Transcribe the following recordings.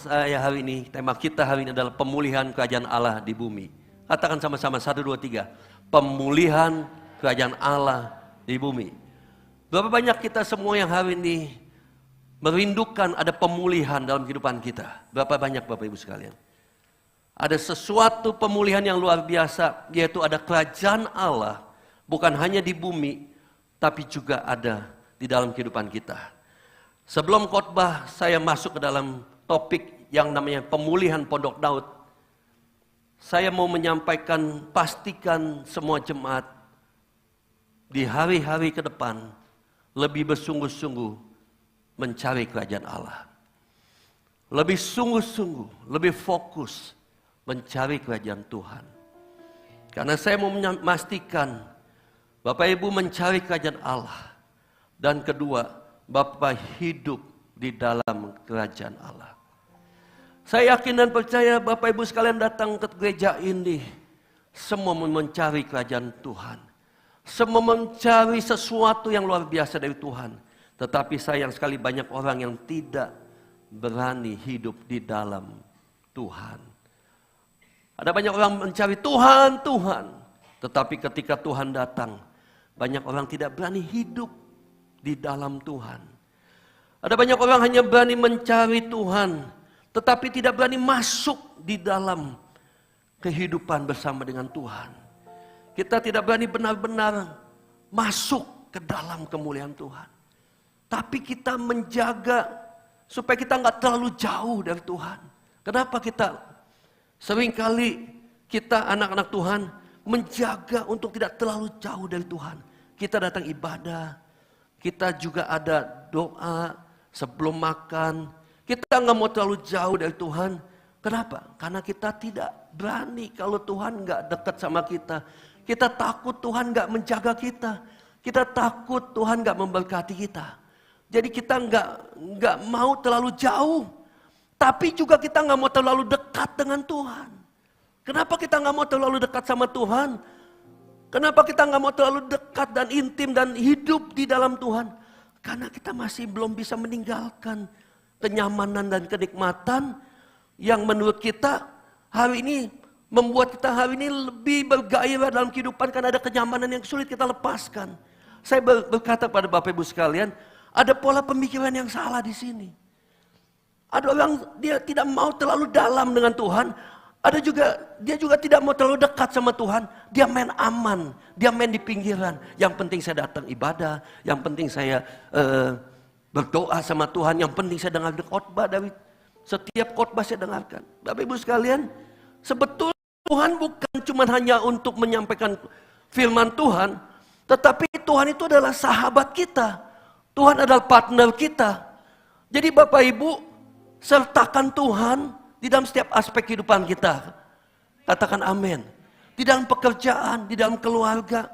Saya hari ini, tema kita hari ini adalah pemulihan kerajaan Allah di bumi. Katakan sama-sama 1, 2, 3. Pemulihan kerajaan Allah di bumi. Berapa banyak kita semua yang hari ini merindukan ada pemulihan dalam kehidupan kita? Berapa banyak Bapak Ibu sekalian? Ada sesuatu pemulihan yang luar biasa, yaitu ada kerajaan Allah, bukan hanya di bumi, tapi juga ada di dalam kehidupan kita. Sebelum khotbah, saya masuk ke dalam topik yang namanya pemulihan Pondok Daud. Saya mau menyampaikan, pastikan semua jemaat di hari-hari ke depan lebih bersungguh-sungguh mencari kerajaan Allah. Lebih sungguh-sungguh, lebih fokus mencari kerajaan Tuhan. Karena saya mau memastikan Bapak Ibu mencari kerajaan Allah. Dan kedua, Bapak hidup di dalam kerajaan Allah. Saya yakin dan percaya Bapak Ibu sekalian datang ke gereja ini, semua mencari kerajaan Tuhan. Semua mencari sesuatu yang luar biasa dari Tuhan. Tetapi sayang sekali banyak orang yang tidak berani hidup di dalam Tuhan. Ada banyak orang mencari Tuhan, Tuhan. Tetapi ketika Tuhan datang, banyak orang tidak berani hidup di dalam Tuhan. Ada banyak orang hanya berani mencari Tuhan, tetapi tidak berani masuk di dalam kehidupan bersama dengan Tuhan. Kita tidak berani benar-benar masuk ke dalam kemuliaan Tuhan. Tapi kita menjaga supaya kita nggak terlalu jauh dari Tuhan. Kenapa kita seringkali kita anak-anak Tuhan menjaga untuk tidak terlalu jauh dari Tuhan. Kita datang ibadah, kita juga ada doa sebelum makan. Kita nggak mau terlalu jauh dari Tuhan. Kenapa? Karena kita tidak berani kalau Tuhan nggak dekat sama kita. Kita takut Tuhan nggak menjaga kita. Kita takut Tuhan nggak memberkati kita. Jadi kita nggak mau terlalu jauh. Tapi juga kita nggak mau terlalu dekat dengan Tuhan. Kenapa kita nggak mau terlalu dekat sama Tuhan? Kenapa kita nggak mau terlalu dekat dan intim dan hidup di dalam Tuhan? Karena kita masih belum bisa meninggalkan kenyamanan dan kenikmatan yang menurut kita hari ini membuat kita hari ini lebih bergairah dalam kehidupan karena ada kenyamanan yang sulit kita lepaskan. Saya berkata pada Bapak Ibu sekalian, ada pola pemikiran yang salah di sini. Ada orang dia tidak mau terlalu dalam dengan Tuhan, dia juga tidak mau terlalu dekat sama Tuhan. Dia main aman, dia main di pinggiran. Yang penting saya datang ibadah, yang penting saya berdoa sama Tuhan, yang penting saya dengar khotbah dari setiap khotbah saya dengarkan. Bapak Ibu sekalian, sebetulnya Tuhan bukan cuma hanya untuk menyampaikan firman Tuhan, tetapi Tuhan itu adalah sahabat kita. Tuhan adalah partner kita. Jadi Bapak Ibu, sertakan Tuhan di dalam setiap aspek kehidupan kita. Katakan amin. Di dalam pekerjaan, di dalam keluarga.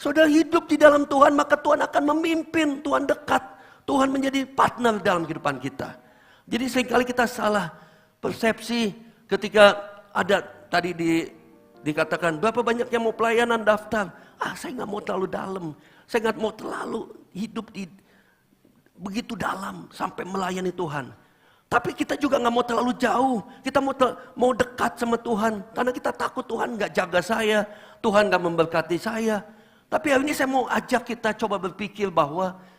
Saudara hidup di dalam Tuhan, maka Tuhan akan memimpin, Tuhan dekat. Tuhan menjadi partner dalam kehidupan kita. Jadi seringkali kita salah persepsi ketika ada tadi dikatakan berapa banyak yang mau pelayanan daftar. Saya nggak mau terlalu dalam. Saya nggak mau terlalu hidup begitu dalam sampai melayani Tuhan. Tapi kita juga nggak mau terlalu jauh. Kita mau dekat sama Tuhan. Karena kita takut Tuhan nggak jaga saya. Tuhan nggak memberkati saya. Tapi hari ini saya mau ajak kita coba berpikir bahwa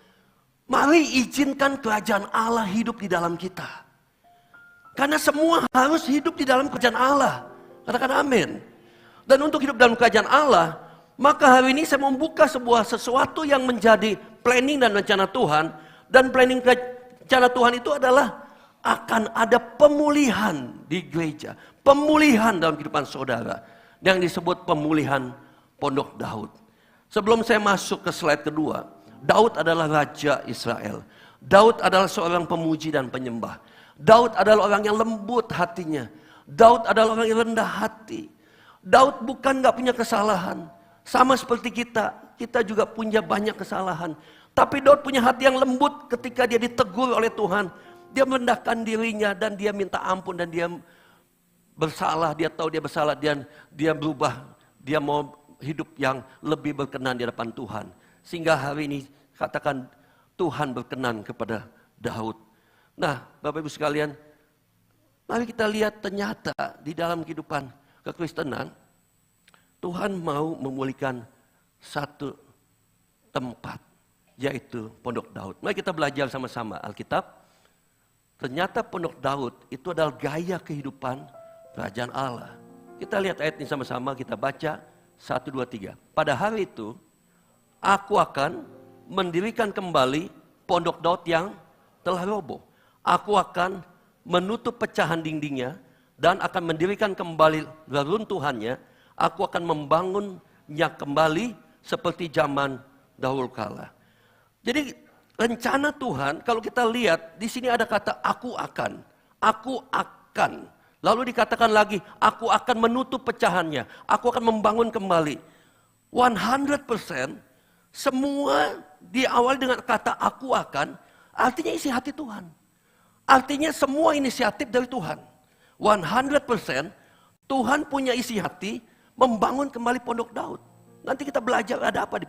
mari izinkan kerajaan Allah hidup di dalam kita. Karena semua harus hidup di dalam kerajaan Allah. Katakan amin. Dan untuk hidup dalam kerajaan Allah, maka hari ini saya membuka sesuatu yang menjadi planning dan rencana Tuhan. Dan planning rencana Tuhan itu adalah akan ada pemulihan di gereja. Pemulihan dalam kehidupan saudara. Yang disebut pemulihan Pondok Daud. Sebelum saya masuk ke slide kedua. Daud adalah Raja Israel. Daud adalah seorang pemuji dan penyembah. Daud adalah orang yang lembut hatinya. Daud adalah orang yang rendah hati. Daud bukan gak punya kesalahan. Sama seperti kita. Kita juga punya banyak kesalahan. Tapi Daud punya hati yang lembut ketika dia ditegur oleh Tuhan. Dia merendahkan dirinya dan dia minta ampun dan dia bersalah. Dia tahu dia bersalah dan dia berubah. Dia mau hidup yang lebih berkenan di hadapan Tuhan. Sehingga hari ini katakan Tuhan berkenan kepada Daud. Nah, Bapak Ibu sekalian, Mari kita lihat ternyata di dalam kehidupan kekristenan, Tuhan mau memulihkan satu tempat, yaitu Pondok Daud. Mari kita belajar sama-sama Alkitab. Ternyata Pondok Daud itu adalah gaya kehidupan kerajaan Allah. Kita lihat ayat ini sama-sama, kita baca 1, 2, 3. Pada hari itu, aku akan mendirikan kembali Pondok Daud yang telah roboh. Aku akan menutup pecahan dindingnya dan akan mendirikan kembali reruntuhannya. Aku akan membangunnya kembali seperti zaman dahulu kala. Jadi rencana Tuhan, kalau kita lihat di sini ada kata aku akan. Lalu dikatakan lagi, aku akan menutup pecahannya. Aku akan membangun kembali. 100% semua diawali dengan kata aku akan, artinya isi hati Tuhan. Artinya semua inisiatif dari Tuhan. 100% Tuhan punya isi hati membangun kembali Pondok Daud. Nanti kita belajar ada apa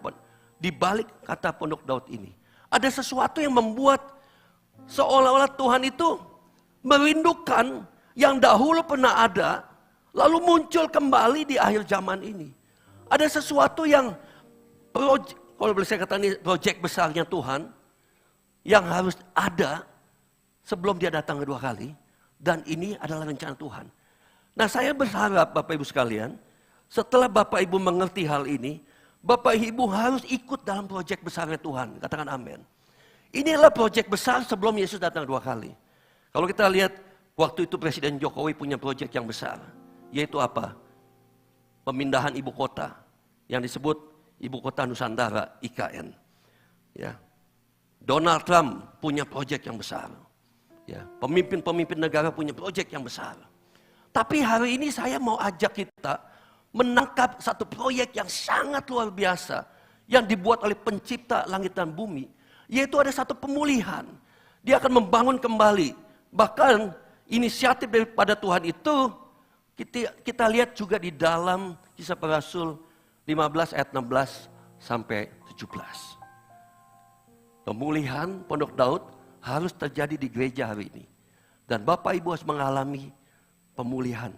di balik kata Pondok Daud ini. Ada sesuatu yang membuat seolah-olah Tuhan itu merindukan yang dahulu pernah ada, lalu muncul kembali di akhir zaman ini. Ada sesuatu yang, kalau boleh saya katakan ini proyek besarnya Tuhan, yang harus ada sebelum dia datang kedua kali, dan ini adalah rencana Tuhan. Nah, saya berharap Bapak Ibu sekalian, setelah Bapak Ibu mengerti hal ini, Bapak Ibu harus ikut dalam proyek besarnya Tuhan. Katakan amin. Inilah proyek besar sebelum Yesus datang dua kali. Kalau kita lihat, waktu itu Presiden Jokowi punya proyek yang besar. Yaitu apa? Pemindahan ibu kota. Yang disebut Ibu Kota Nusantara, IKN. Ya. Donald Trump punya proyek yang besar. Ya. Pemimpin-pemimpin negara punya proyek yang besar. Tapi hari ini saya mau ajak kita menangkap satu proyek yang sangat luar biasa yang dibuat oleh pencipta langit dan bumi, yaitu ada satu pemulihan. Dia akan membangun kembali. Bahkan inisiatif daripada Tuhan itu kita lihat juga di dalam Kisah Para Rasul 15 ayat 16 sampai 17. Pemulihan Pondok Daud harus terjadi di gereja hari ini. Dan Bapak Ibu harus mengalami pemulihan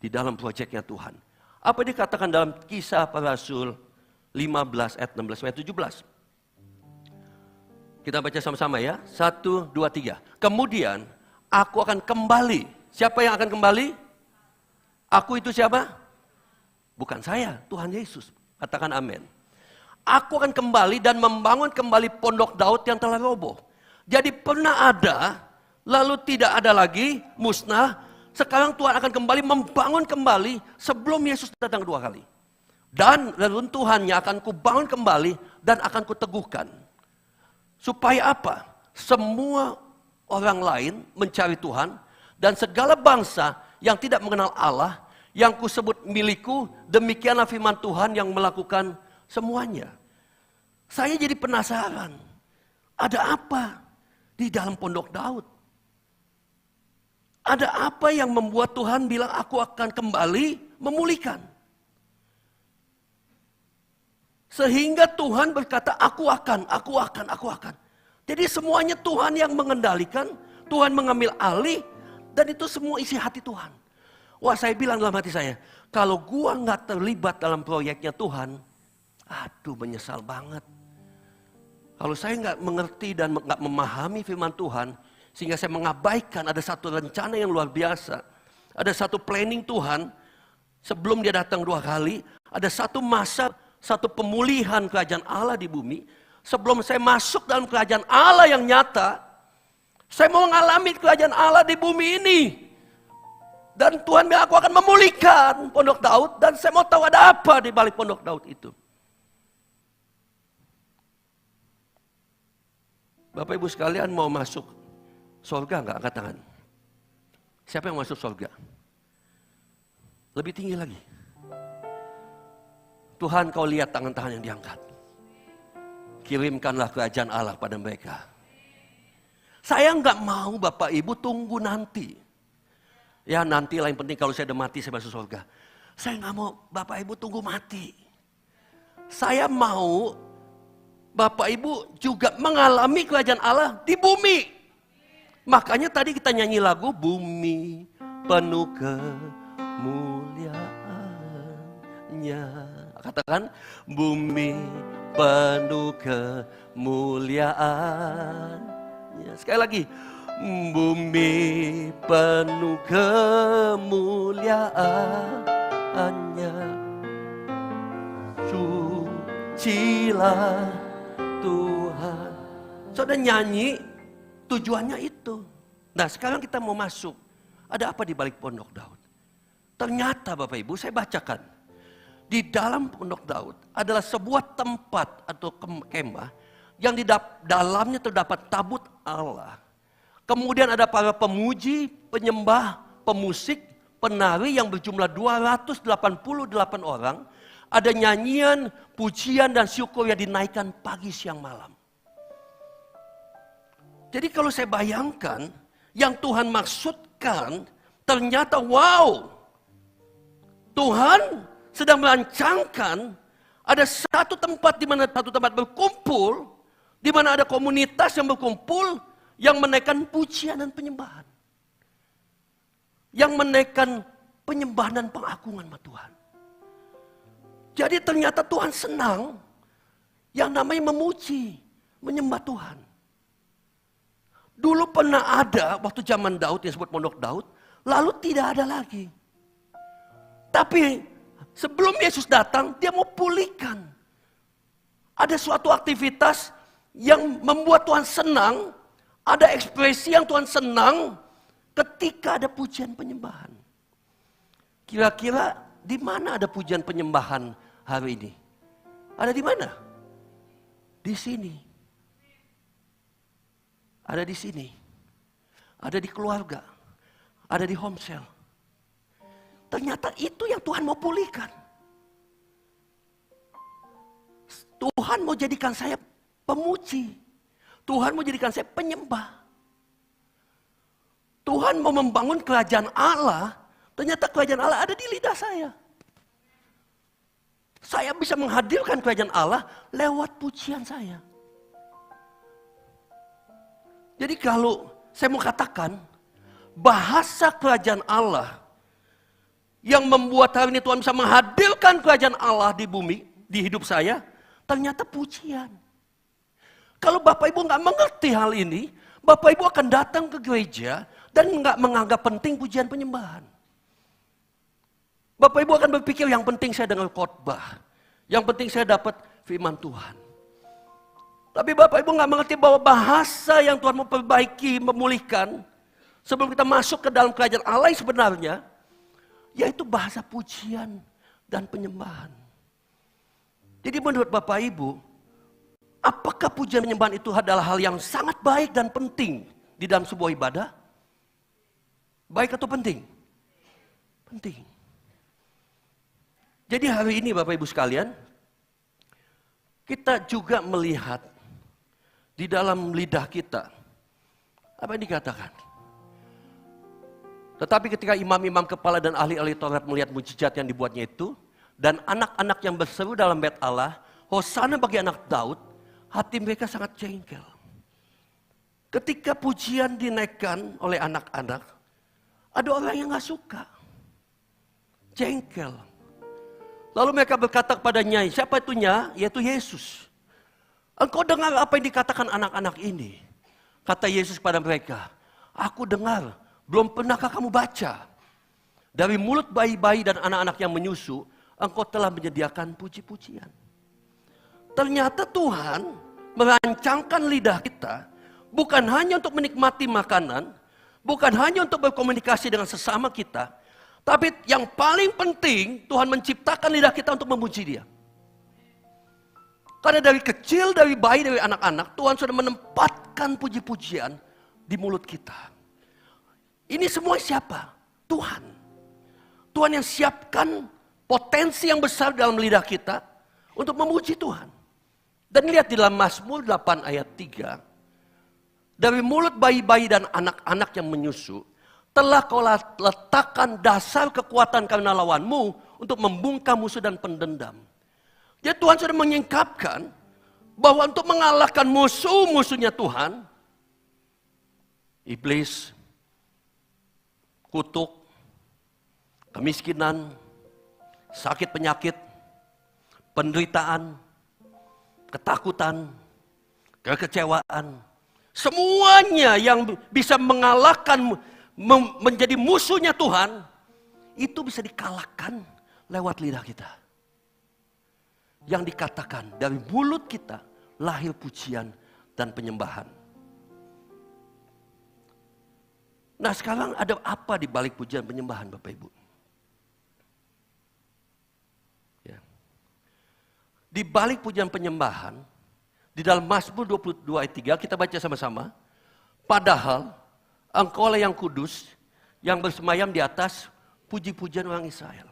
di dalam proyeknya Tuhan. Apa dikatakan dalam Kisah Para Rasul 15 ayat 16 sampai 17? Kita baca sama-sama ya. 1, 2, 3. Kemudian aku akan kembali. Siapa yang akan kembali? Aku itu siapa? Bukan saya, Tuhan Yesus. Katakan amin. Aku akan kembali dan membangun kembali Pondok Daud yang telah roboh. Jadi pernah ada, lalu tidak ada lagi, musnah. Sekarang Tuhan akan kembali membangun kembali sebelum Yesus datang dua kali. Dan reruntuhannya akan kubangun kembali dan akan kuteguhkan. Supaya apa? Semua orang lain mencari Tuhan dan segala bangsa yang tidak mengenal Allah, yang kusebut milikku, demikianlah firman Tuhan yang melakukan semuanya. Saya jadi penasaran, ada apa di dalam Pondok Daud? Ada apa yang membuat Tuhan bilang aku akan kembali memulihkan? Sehingga Tuhan berkata aku akan. Jadi semuanya Tuhan yang mengendalikan, Tuhan mengambil alih, dan itu semua isi hati Tuhan. Wah, saya bilang dalam hati saya, kalau gua nggak terlibat dalam proyeknya Tuhan, aduh menyesal banget. Kalau saya nggak mengerti dan nggak memahami firman Tuhan, sehingga saya mengabaikan ada satu rencana yang luar biasa. Ada satu planning Tuhan sebelum dia datang dua kali. Ada satu masa, satu pemulihan kerajaan Allah di bumi. Sebelum saya masuk dalam kerajaan Allah yang nyata, saya mau mengalami kerajaan Allah di bumi ini. Dan Tuhan bilang aku akan memulihkan Pondok Daud. Dan saya mau tahu ada apa di balik Pondok Daud itu. Bapak Ibu sekalian mau masuk surga enggak? Angkat tangan. Siapa yang masuk surga? Lebih tinggi lagi. Tuhan, kau lihat tangan-tangan yang diangkat. Kirimkanlah kerajaan Allah pada mereka. Saya enggak mau Bapak Ibu tunggu nanti. Ya nanti lah, yang penting kalau saya udah mati saya masuk surga. Saya enggak mau Bapak Ibu tunggu mati. Saya mau Bapak Ibu juga mengalami kerajaan Allah di bumi. Makanya tadi kita nyanyi lagu bumi penuh kemuliaannya. Katakan bumi penuh kemuliaannya. Sekali lagi. Bumi penuh kemuliaannya. Sucilah Tuhan. Saudara nyanyi tujuannya itu. Nah sekarang kita mau masuk. Ada apa di balik Pondok Daud? Ternyata Bapak Ibu saya bacakan. Di dalam Pondok Daud adalah sebuah tempat atau kemah yang di dalamnya terdapat tabut Allah. Kemudian ada para pemuji, penyembah, pemusik, penari yang berjumlah 288 orang. Ada nyanyian, pujian dan syukur yang dinaikkan pagi, siang, malam. Jadi kalau saya bayangkan, yang Tuhan maksudkan, ternyata wow. Tuhan sedang merancangkan, ada satu tempat di mana satu tempat berkumpul, di mana ada komunitas yang berkumpul, yang menaikkan pujian dan penyembahan. Yang menaikkan penyembahan dan pengagungan sama Tuhan. Jadi ternyata Tuhan senang yang namanya memuji, menyembah Tuhan. Dulu pernah ada waktu zaman Daud yang disebut Pondok Daud, lalu tidak ada lagi. Tapi sebelum Yesus datang, dia mau pulihkan. Ada suatu aktivitas yang membuat Tuhan senang. Ada ekspresi yang Tuhan senang ketika ada pujian penyembahan. Kira-kira di mana ada pujian penyembahan hari ini? Ada di mana? Di sini. Ada di sini. Ada di keluarga. Ada di home cell. Ternyata itu yang Tuhan mau pulihkan. Tuhan mau jadikan saya pemuji. Tuhan mau jadikan saya penyembah. Tuhan mau membangun kerajaan Allah. Ternyata kerajaan Allah ada di lidah saya. Saya bisa menghadirkan kerajaan Allah lewat pujian saya. Jadi kalau saya mau katakan, bahasa kerajaan Allah yang membuat hari ini Tuhan bisa menghadirkan kerajaan Allah di bumi, di hidup saya, ternyata pujian. Kalau Bapak Ibu nggak mengerti hal ini, Bapak Ibu akan datang ke gereja dan nggak menganggap penting pujian penyembahan. Bapak Ibu akan berpikir yang penting saya dengar khotbah, yang penting saya dapat firman Tuhan. Tapi Bapak Ibu nggak mengerti bahwa bahasa yang Tuhan mau perbaiki, memulihkan, sebelum kita masuk ke dalam kerajaan Allah yang sebenarnya, yaitu bahasa pujian dan penyembahan. Jadi menurut Bapak Ibu, apakah pujian penyembahan itu adalah hal yang sangat baik dan penting di dalam sebuah ibadah? Baik atau penting? Penting. Jadi hari ini Bapak Ibu sekalian, kita juga melihat di dalam lidah kita, apa yang dikatakan? Tetapi ketika imam-imam kepala dan ahli-ahli Taurat melihat mujizat yang dibuatnya itu, dan anak-anak yang berseru dalam bait Allah, Hosana bagi anak Daud, hati mereka sangat jengkel. Ketika pujian dinaikkan oleh anak-anak, ada orang yang gak suka. Jengkel. Lalu mereka berkata kepada Nyai, siapa itu Nyai? Yaitu Yesus. Engkau dengar apa yang dikatakan anak-anak ini? Kata Yesus kepada mereka, aku dengar, belum pernahkah kamu baca? Dari mulut bayi-bayi dan anak-anak yang menyusu, engkau telah menyediakan puji-pujian. Ternyata Tuhan merancangkan lidah kita bukan hanya untuk menikmati makanan, bukan hanya untuk berkomunikasi dengan sesama kita, tapi yang paling penting Tuhan menciptakan lidah kita untuk memuji Dia. Karena dari kecil, dari bayi, dari anak-anak, Tuhan sudah menempatkan puji-pujian di mulut kita. Ini semua siapa? Tuhan. Tuhan yang siapkan potensi yang besar dalam lidah kita untuk memuji Tuhan. Dan lihat di dalam Mazmur 8 ayat 3. Dari mulut bayi-bayi dan anak-anak yang menyusu, telah kau letakkan dasar kekuatan karena lawanmu untuk membungkam musuh dan pendendam. Jadi Tuhan sudah menyingkapkan bahwa untuk mengalahkan musuh-musuhnya Tuhan, iblis, kutuk, kemiskinan, sakit penyakit, penderitaan, ketakutan, kekecewaan. Semuanya yang bisa mengalahkan, menjadi musuhnya Tuhan, itu bisa dikalahkan lewat lidah kita. Yang dikatakan dari mulut kita lahir pujian dan penyembahan. Nah sekarang ada apa di balik pujian penyembahan Bapak Ibu? Ya. Di balik pujian penyembahan, di dalam Mazmur 22 ayat 3 kita baca sama-sama. Padahal Engkaulah yang kudus, yang bersemayam di atas puji-pujian orang Israel.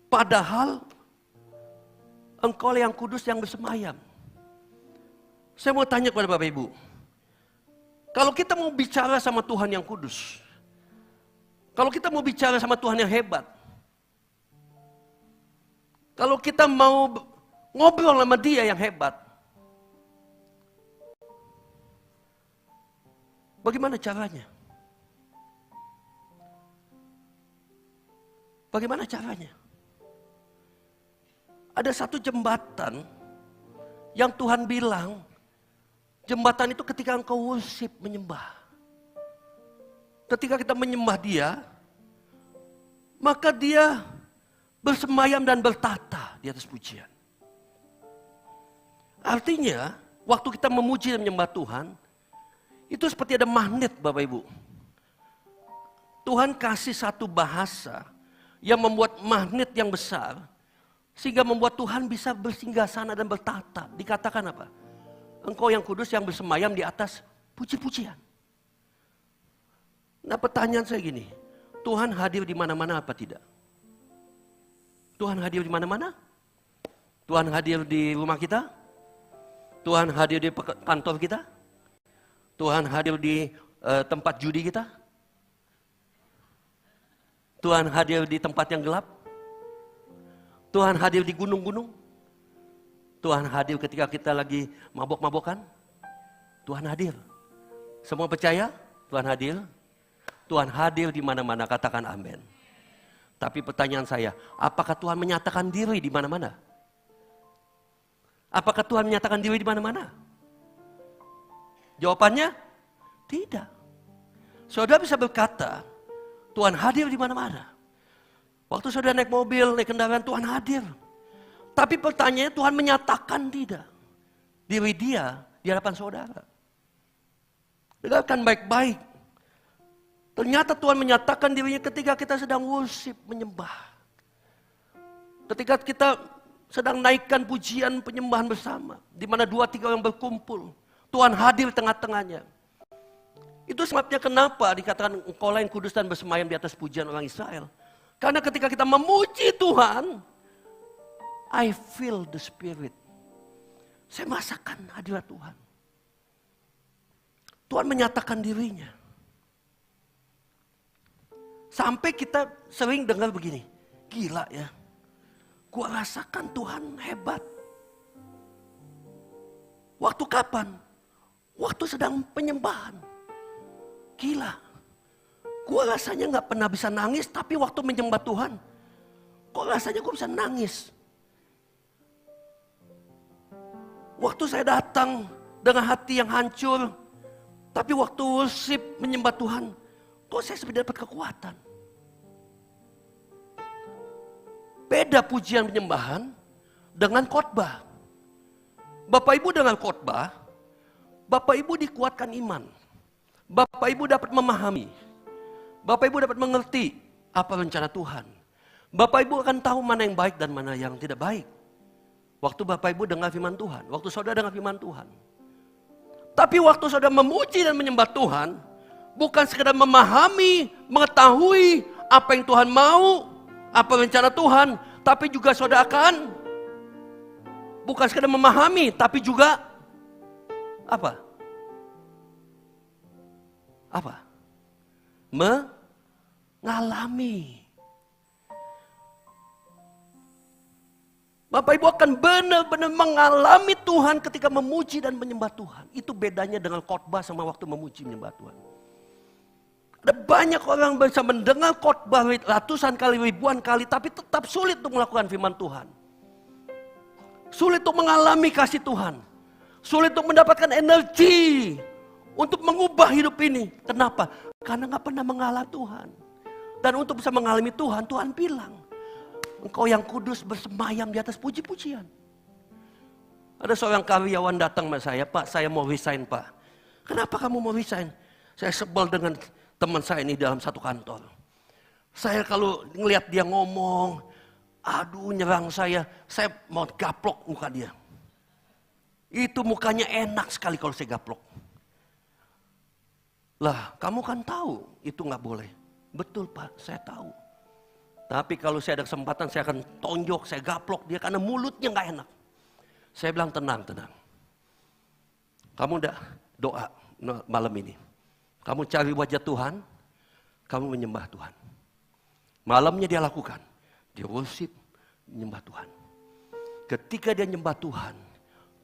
Padahal Engkaulah yang kudus yang bersemayam. Saya mau tanya kepada Bapak Ibu. Kalau kita mau bicara sama Tuhan yang kudus. Kalau kita mau bicara sama Tuhan yang hebat. Kalau kita mau ngobrol sama Dia yang hebat. Bagaimana caranya? Bagaimana caranya? Ada satu jembatan yang Tuhan bilang, jembatan itu ketika engkau worship, menyembah. Ketika kita menyembah Dia, maka Dia bersemayam dan bertata di atas pujian. Artinya, waktu kita memuji dan menyembah Tuhan, itu seperti ada magnet Bapak Ibu. Tuhan kasih satu bahasa yang membuat magnet yang besar, sehingga membuat Tuhan bisa bersinggah sana dan bertata. Dikatakan apa? Engkau yang kudus yang bersemayam di atas puji-pujian. Nah pertanyaan saya gini, Tuhan hadir di mana-mana apa tidak? Tuhan hadir di mana-mana? Tuhan hadir di rumah kita? Tuhan hadir di kantor kita? Tuhan hadir di tempat judi kita? Tuhan hadir di tempat yang gelap? Tuhan hadir di gunung-gunung? Tuhan hadir ketika kita lagi mabok-mabokan? Tuhan hadir. Semua percaya? Tuhan hadir? Tuhan hadir di mana-mana, katakan amin. Tapi pertanyaan saya, apakah Tuhan menyatakan diri di mana-mana? Apakah Tuhan menyatakan diri di mana-mana? Jawabannya, tidak. Saudara bisa berkata, Tuhan hadir di mana-mana. Waktu saudara naik mobil, naik kendaraan, Tuhan hadir. Tapi pertanyaannya Tuhan menyatakan tidak. Diri Dia di hadapan saudara. Dengarkan baik-baik. Ternyata Tuhan menyatakan dirinya ketika kita sedang worship, menyembah. Ketika kita sedang naikkan pujian penyembahan bersama. Di mana 2-3 orang berkumpul. Tuhan hadir di tengah-tengahnya. Itu sebabnya kenapa dikatakan Engkaulah yang kudus dan bersemayam di atas pujian orang Israel. Karena ketika kita memuji Tuhan, I feel the Spirit. Saya merasakan hadirat Tuhan. Tuhan menyatakan dirinya. Sampai kita sering dengar begini, gila ya, gua rasakan Tuhan hebat. Waktu kapan? Waktu sedang penyembahan. Gila. Gue rasanya gak pernah bisa nangis, tapi waktu menyembah Tuhan, kok rasanya gue bisa nangis. Waktu saya datang dengan hati yang hancur, tapi waktu worship menyembah Tuhan, kok saya seperti dapat kekuatan. Beda pujian penyembahan dengan khotbah. Bapak Ibu dengan khotbah, Bapak Ibu dikuatkan iman. Bapak Ibu dapat memahami. Bapak Ibu dapat mengerti apa rencana Tuhan. Bapak Ibu akan tahu mana yang baik dan mana yang tidak baik. Waktu Bapak Ibu dengar firman Tuhan, waktu saudara dengar firman Tuhan. Tapi waktu saudara memuji dan menyembah Tuhan, bukan sekedar memahami, mengetahui apa yang Tuhan mau, apa rencana Tuhan, tapi juga saudara akan bukan sekedar memahami, tapi juga apa? Apa? Mengalami. Bapak Ibu akan benar-benar mengalami Tuhan ketika memuji dan menyembah Tuhan. Itu bedanya dengan khotbah sama waktu memuji menyembah Tuhan. Ada banyak orang bisa mendengar khotbah ratusan kali, ribuan kali, tapi tetap sulit untuk melakukan firman Tuhan. Sulit untuk mengalami kasih Tuhan. Sulit untuk mendapatkan energi untuk mengubah hidup ini. Kenapa? Karena gak pernah mengalami Tuhan. Dan untuk bisa mengalami Tuhan, Tuhan bilang, engkau yang kudus bersemayam di atas puji-pujian. Ada seorang karyawan datang sama saya, Pak, saya mau resign, Pak. Kenapa kamu mau resign? Saya sebel dengan teman saya ini dalam satu kantor. Saya kalau ngelihat dia ngomong, aduh nyerang saya mau gaplok muka dia. Itu mukanya enak sekali kalau saya gaplok. Lah, kamu kan tahu itu nggak boleh. Betul Pak, saya tahu. Tapi kalau saya ada kesempatan saya akan tonjok, saya gaplok dia karena mulutnya nggak enak. Saya bilang tenang. Kamu udah doa malam ini. Kamu cari wajah Tuhan, kamu menyembah Tuhan. Malamnya dia lakukan. Dia worship, menyembah Tuhan. Ketika dia menyembah Tuhan,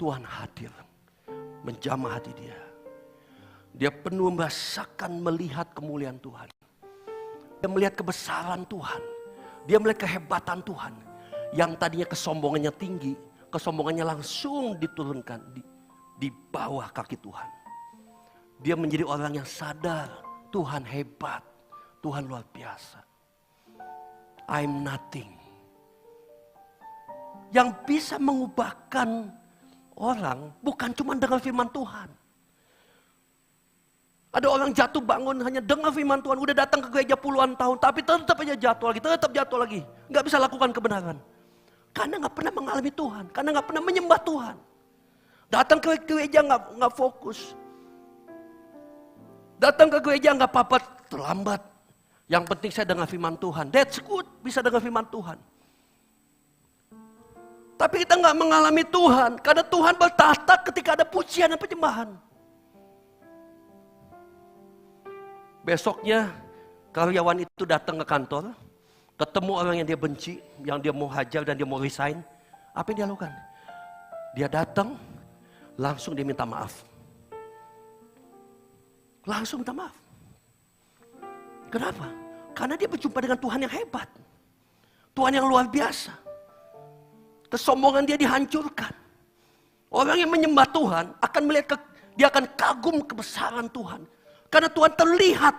Tuhan hadir. Menjamah hati dia. Dia penuh merasakan melihat kemuliaan Tuhan. Dia melihat kebesaran Tuhan. Dia melihat kehebatan Tuhan. Yang tadinya kesombongannya tinggi, kesombongannya langsung diturunkan di bawah kaki Tuhan. Dia menjadi orang yang sadar Tuhan hebat, Tuhan luar biasa. I'm nothing. Yang bisa mengubahkan orang bukan cuma dengar firman Tuhan. Ada orang jatuh bangun hanya dengar firman Tuhan, udah datang ke gereja puluhan tahun, tapi tetap aja jatuh lagi. Nggak bisa lakukan kebenaran. Karena nggak pernah mengalami Tuhan, karena nggak pernah menyembah Tuhan. Datang ke gereja nggak fokus. Datang ke gereja nggak apa-apa, terlambat. Yang penting saya dengar firman Tuhan. That's good, bisa dengar firman Tuhan. Tapi kita nggak mengalami Tuhan, karena Tuhan bertata ketika ada pujian dan penyembahan. Besoknya karyawan itu datang ke kantor, ketemu orang yang dia benci, yang dia mau hajar dan dia mau resign. Apa yang dia lakukan? Dia datang, langsung dia minta maaf. Langsung minta maaf. Kenapa? Karena dia berjumpa dengan Tuhan yang hebat. Tuhan yang luar biasa. Kesombongan dia dihancurkan. Orang yang menyembah Tuhan akan melihat, dia akan kagum kebesaran Tuhan. Karena Tuhan terlihat.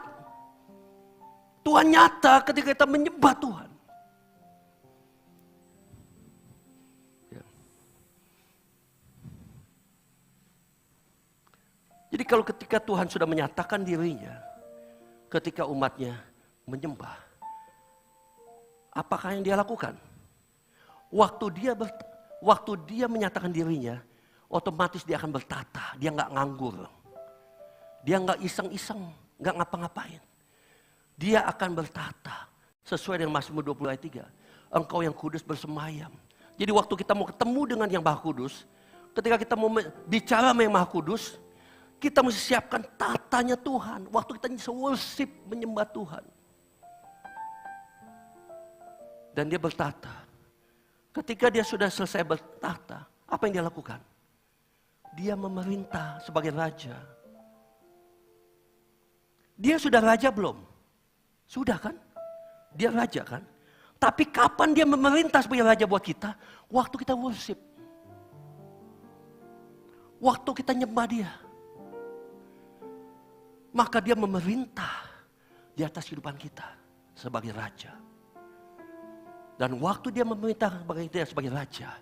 Tuhan nyata ketika kita menyembah Tuhan. Ya. Jadi kalau ketika Tuhan sudah menyatakan dirinya, ketika umatnya menyembah, apakah yang dia lakukan? Waktu dia menyatakan dirinya, otomatis dia akan bertata, dia nggak nganggur. Dia nggak iseng-iseng, nggak ngapa-ngapain. Dia akan bertata sesuai dengan Mazmur 20 ayat 3. Engkau yang kudus bersemayam. Jadi waktu kita mau ketemu dengan yang Maha Kudus, ketika kita mau bicara sama yang Maha Kudus, kita mesti siapkan tatanya Tuhan. Waktu kita worship menyembah Tuhan. Dan dia bertata. Ketika dia sudah selesai bertata, apa yang dia lakukan? Dia memerintah sebagai raja. Dia sudah raja belum? Sudah kan? Dia raja kan? Tapi kapan dia memerintah sebagai raja buat kita? Waktu kita worship. Waktu kita nyembah dia. Maka dia memerintah di atas kehidupan kita sebagai raja. Dan waktu dia memerintah sebagai raja,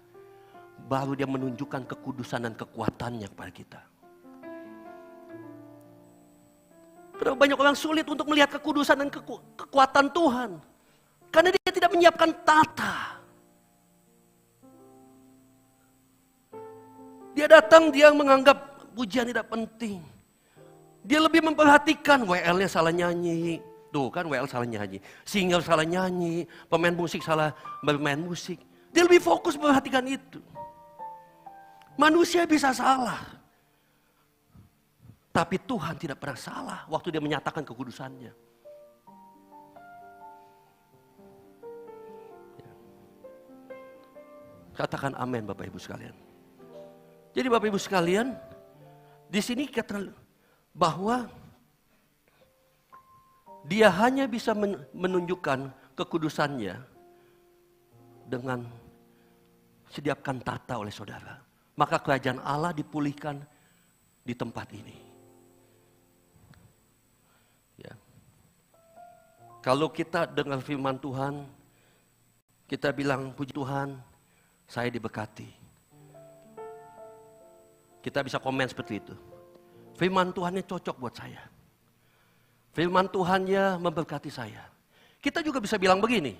baru dia menunjukkan kekudusan dan kekuatannya kepada kita. Kenapa banyak orang sulit untuk melihat kekudusan dan kekuatan Tuhan? Karena dia tidak menyiapkan tata. Dia datang, dia menganggap pujian tidak penting. Dia lebih memperhatikan WL-nya salah nyanyi. Tuh kan WL salah nyanyi. Singer salah nyanyi. Pemain musik salah bermain musik. Dia lebih fokus memperhatikan itu. Manusia bisa salah. Tapi Tuhan tidak pernah salah waktu dia menyatakan kekudusannya. Katakan amin Bapak Ibu sekalian. Jadi Bapak Ibu sekalian, di sini kata bahwa dia hanya bisa menunjukkan kekudusannya dengan sediakan tata oleh saudara. Maka kerajaan Allah dipulihkan di tempat ini. Ya. Kalau kita dengar firman Tuhan, kita bilang puji Tuhan, saya diberkati. Kita bisa komen seperti itu. Firman Tuhannya cocok buat saya. Firman Tuhannya memberkati saya. Kita juga bisa bilang begini,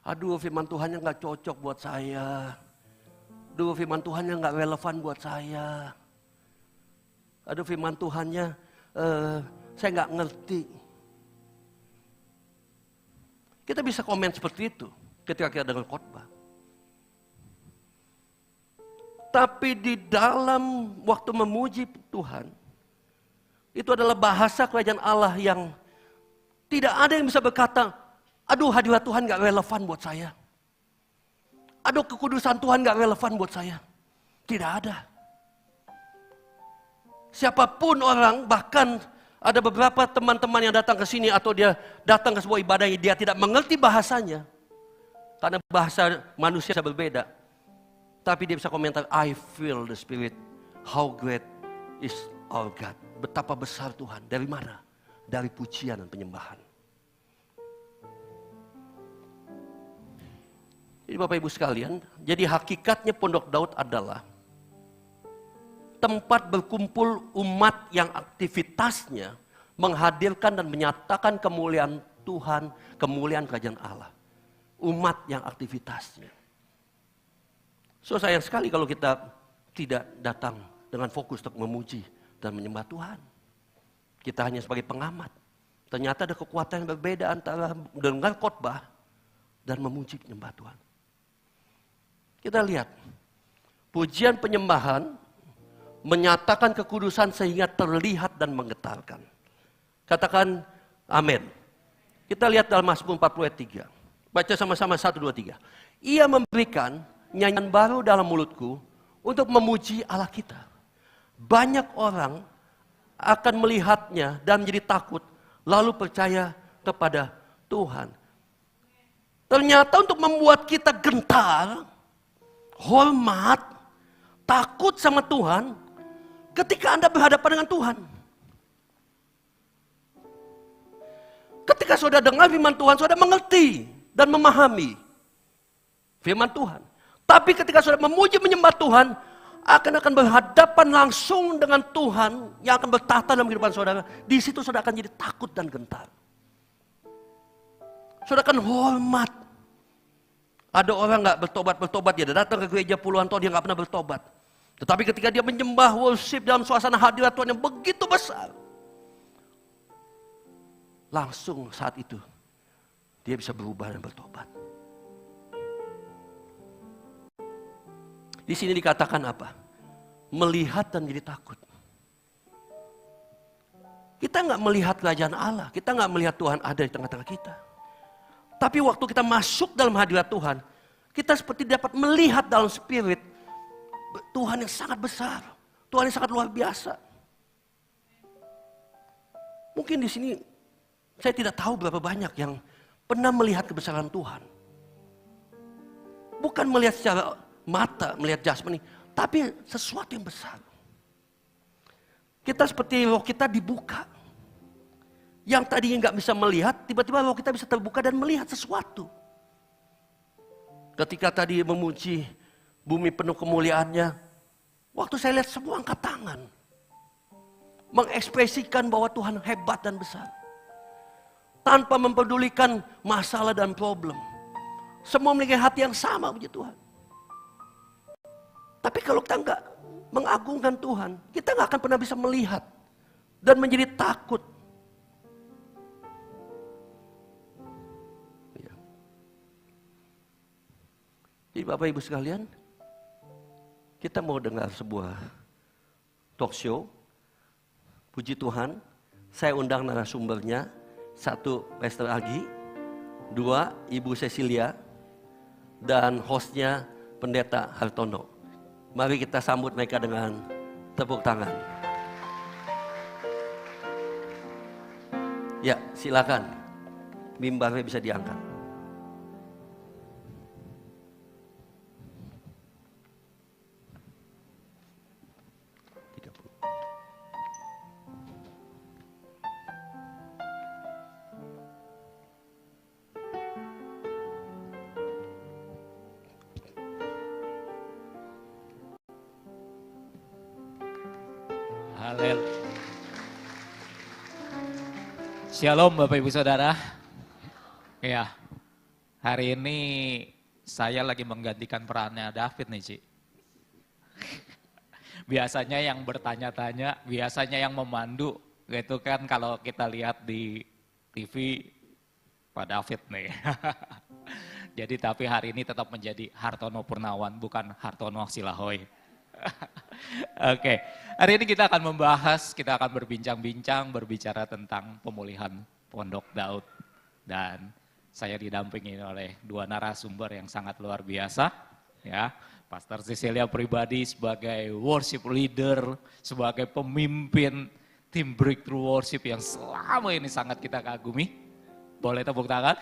aduh firman Tuhannya gak cocok buat saya. Aduh firman Tuhannya gak relevan buat saya. Aduh firman Tuhannya saya gak ngerti. Kita bisa komen seperti itu ketika kita dengar khotbah. Tapi di dalam waktu memuji Tuhan, itu adalah bahasa kerajaan Allah yang tidak ada yang bisa berkata, aduh hadirat Tuhan gak relevan buat saya. Aduh kekudusan Tuhan gak relevan buat saya. Tidak ada. Siapapun orang, bahkan ada beberapa teman-teman yang datang ke sini atau dia datang ke sebuah ibadah yang dia tidak mengerti bahasanya. Karena bahasa manusia berbeda. Tapi dia bisa komentar, I feel the Spirit. How great is our God. Betapa besar Tuhan. Dari mana? Dari pujian dan penyembahan. Jadi Bapak Ibu sekalian, jadi hakikatnya Pondok Daud adalah tempat berkumpul umat yang aktivitasnya menghadirkan dan menyatakan kemuliaan Tuhan, kemuliaan kerajaan Allah. Umat yang aktivitasnya. So sayang sekali kalau kita tidak datang dengan fokus untuk memuji dan menyembah Tuhan. Kita hanya sebagai pengamat. Ternyata ada kekuatan yang berbeda antara mendengar khotbah dan memuji menyembah Tuhan. Kita lihat, pujian penyembahan menyatakan kekudusan sehingga terlihat dan menggetarkan. Katakan amin. Kita lihat dalam Mazmur 40 ayat 3. Baca sama-sama 1, 2, 3. Ia memberikan nyanyian baru dalam mulutku untuk memuji Allah kita. Banyak orang akan melihatnya dan menjadi takut, lalu percaya kepada Tuhan. Ternyata untuk membuat kita gentar, hormat, takut sama Tuhan, ketika Anda berhadapan dengan Tuhan. Ketika saudara dengar firman Tuhan, saudara mengerti dan memahami firman Tuhan. Tapi ketika saudara memuji menyembah Tuhan, akan berhadapan langsung dengan Tuhan yang akan bertata dalam kehidupan saudara. Di situ saudara akan jadi takut dan gentar. Saudara akan hormat. Ada orang gak bertobat, dia datang ke gereja puluhan tahun, dia gak pernah bertobat. Tetapi ketika dia menyembah worship dalam suasana hadirat Tuhan yang begitu besar, langsung saat itu, dia bisa berubah dan bertobat. Di sini dikatakan apa? Melihat dan jadi takut. Kita nggak melihat kerajaan Allah, kita nggak melihat Tuhan ada di tengah-tengah kita. Tapi waktu kita masuk dalam hadirat Tuhan, kita seperti dapat melihat dalam spirit Tuhan yang sangat besar, Tuhan yang sangat luar biasa. Mungkin di sini saya tidak tahu berapa banyak yang pernah melihat kebesaran Tuhan. Bukan melihat secara mata, melihat jasmani, tapi sesuatu yang besar. Kita seperti roh kita dibuka. Yang tadinya nggak bisa melihat, tiba-tiba roh kita bisa terbuka dan melihat sesuatu. Ketika tadi memuji bumi penuh kemuliaannya, waktu saya lihat semua angkat tangan. Mengekspresikan bahwa Tuhan hebat dan besar. Tanpa mempedulikan masalah dan problem. Semua memiliki hati yang sama puji Tuhan. Tapi kalau kita nggak mengagungkan Tuhan, kita nggak akan pernah bisa melihat dan menjadi takut. Ya. Jadi Bapak Ibu sekalian, kita mau dengar sebuah talk show. Puji Tuhan, saya undang narasumbernya. 1, Pastor Agi. 2, Ibu Cecilia. Dan hostnya Pendeta Hartono. Mari kita sambut mereka dengan tepuk tangan. Ya, silakan. Mimbarnya bisa diangkat. Haleluya. Shalom Bapak Ibu Saudara. Ya, hari ini saya lagi menggantikan perannya David nih, Ci. Biasanya yang bertanya-tanya, biasanya yang memandu, gitu kan kalau kita lihat di TV, Pak David nih. Jadi tapi hari ini tetap menjadi Hartono Purnawan, bukan Hartono Silahoy. Oke, hari ini kita akan membahas, kita akan berbincang-bincang, berbicara tentang pemulihan Pondok Daud. Dan saya didampingi oleh dua narasumber yang sangat luar biasa. Ya, Pastor Cecilia pribadi sebagai worship leader, sebagai pemimpin tim Breakthrough Worship yang selama ini sangat kita kagumi. Boleh tepuk tangan?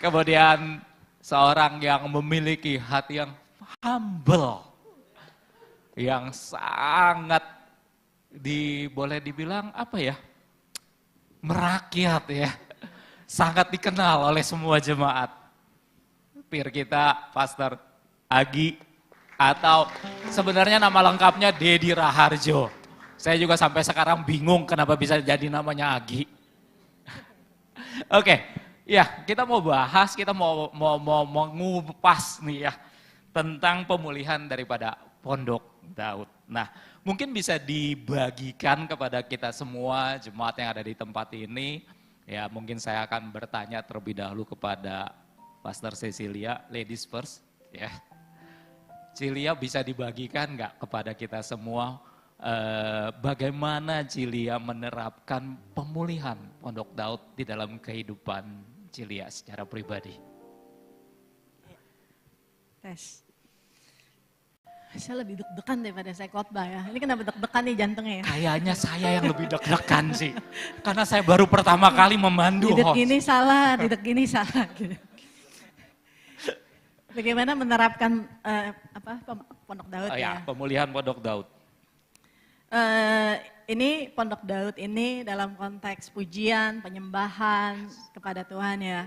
Kemudian seorang yang memiliki hati yang humble, yang sangat boleh dibilang apa ya, merakyat ya, sangat dikenal oleh semua jemaat. Peer kita Pastor Agi, atau sebenarnya nama lengkapnya Dedi Raharjo. Saya juga sampai sekarang bingung kenapa bisa jadi namanya Agi. Oke. Ya, kita mau bahas, kita mau mengupas nih ya tentang pemulihan daripada Pondok Daud. Nah, mungkin bisa dibagikan kepada kita semua jemaat yang ada di tempat ini. Ya, mungkin saya akan bertanya terlebih dahulu kepada Pastor Cecilia, ladies first. Ya, Cilia bisa dibagikan nggak kepada kita semua bagaimana Cilia menerapkan pemulihan Pondok Daud di dalam kehidupan Cilia secara pribadi? Tes. Saya lebih deg-degan daripada saya khotbah ya. Ini kenapa deg-degan nih jantungnya ya? Kayaknya saya yang lebih deg-degan sih. Karena saya baru pertama kali memandu Didek host. ini salah, didek ini salah. Gitu. Bagaimana menerapkan Pondok Daud ya? Pemulihan Pondok Daud. Ini Pondok Daud ini dalam konteks pujian, penyembahan kepada Tuhan ya,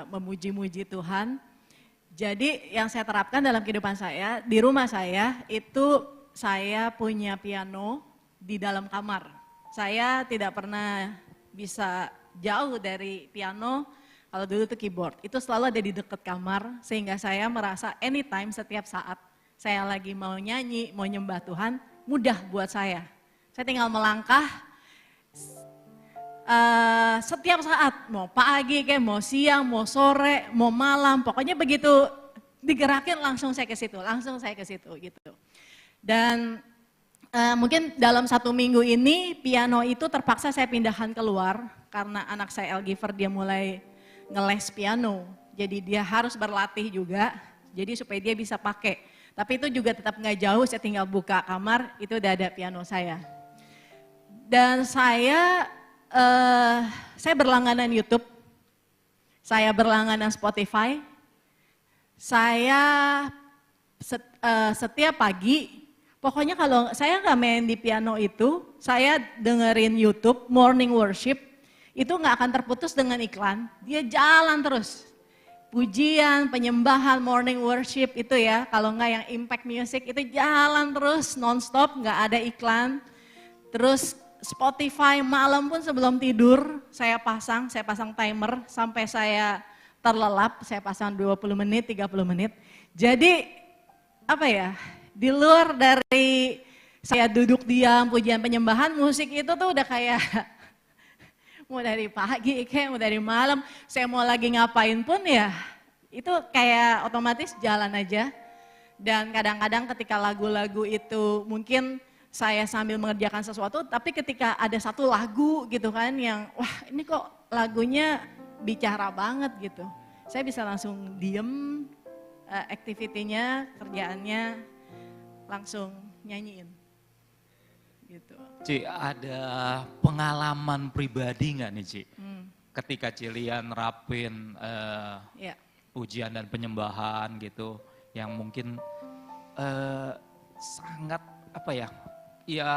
memuji-muji Tuhan. Jadi yang saya terapkan dalam kehidupan saya, di rumah saya itu saya punya piano di dalam kamar. Saya tidak pernah bisa jauh dari piano, kalau dulu itu keyboard. Itu selalu ada di dekat kamar sehingga saya merasa anytime setiap saat saya lagi mau nyanyi, mau nyembah Tuhan, mudah buat saya. Saya tinggal melangkah setiap saat, mau pagi kayak mau siang, mau sore, mau malam, pokoknya begitu digerakin langsung saya ke situ gitu. Dan mungkin dalam 1 minggu ini piano itu terpaksa saya pindahkan keluar karena anak saya Elgiver dia mulai ngeles piano. Jadi dia harus berlatih juga, jadi supaya dia bisa pakai. Tapi itu juga tetap nggak jauh, saya tinggal buka kamar, itu udah ada piano saya. Dan saya berlangganan YouTube, saya berlangganan Spotify, saya setiap pagi, pokoknya kalau saya nggak main di piano itu, saya dengerin YouTube, morning worship, itu nggak akan terputus dengan iklan, dia jalan terus. Pujian, penyembahan, morning worship itu ya, kalau nggak yang impact music itu jalan terus non-stop, nggak ada iklan. Terus Spotify malam pun sebelum tidur saya pasang timer sampai saya terlelap, saya pasang 20 menit, 30 menit. Jadi apa ya, di luar dari saya duduk diam, pujian penyembahan, musik itu tuh udah kayak mau dari pagi, kayak mau dari malam, saya mau lagi ngapain pun ya, itu kayak otomatis jalan aja. Dan kadang-kadang ketika lagu-lagu itu mungkin saya sambil mengerjakan sesuatu, tapi ketika ada satu lagu gitu kan yang, wah ini kok lagunya bicara banget gitu. Saya bisa langsung diem, activity-nya, kerjaannya, langsung nyanyiin. Gitu. Ci, ada pengalaman pribadi nggak nih Ci? Ketika Cilia nerapin Ya. ujian dan penyembahan gitu, yang mungkin sangat apa ya, ya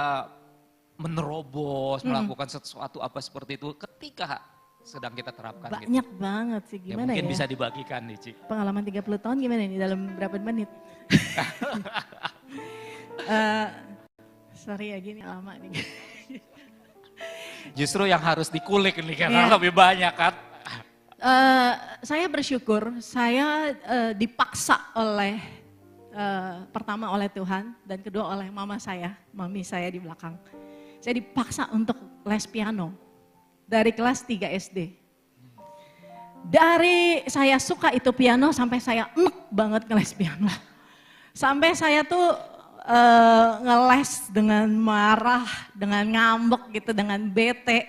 menerobos, melakukan sesuatu apa seperti itu ketika sedang kita terapkan gitu. Banyak banget sih, Ya, gimana ya? mungkin bisa dibagikan nih Ci. Pengalaman 30 tahun gimana nih, dalam berapa menit? Sorry ya, gini lama nih. Justru yang harus dikulik nih Ya. karena lebih banyak kan. Saya bersyukur, saya dipaksa oleh, pertama oleh Tuhan, dan kedua oleh mama saya, mami saya di belakang. Saya dipaksa untuk les piano dari kelas 3 SD. Dari saya suka itu piano sampai saya enek banget ngeles piano. Sampai saya tuh ngeles dengan marah, dengan ngambek gitu, dengan bete.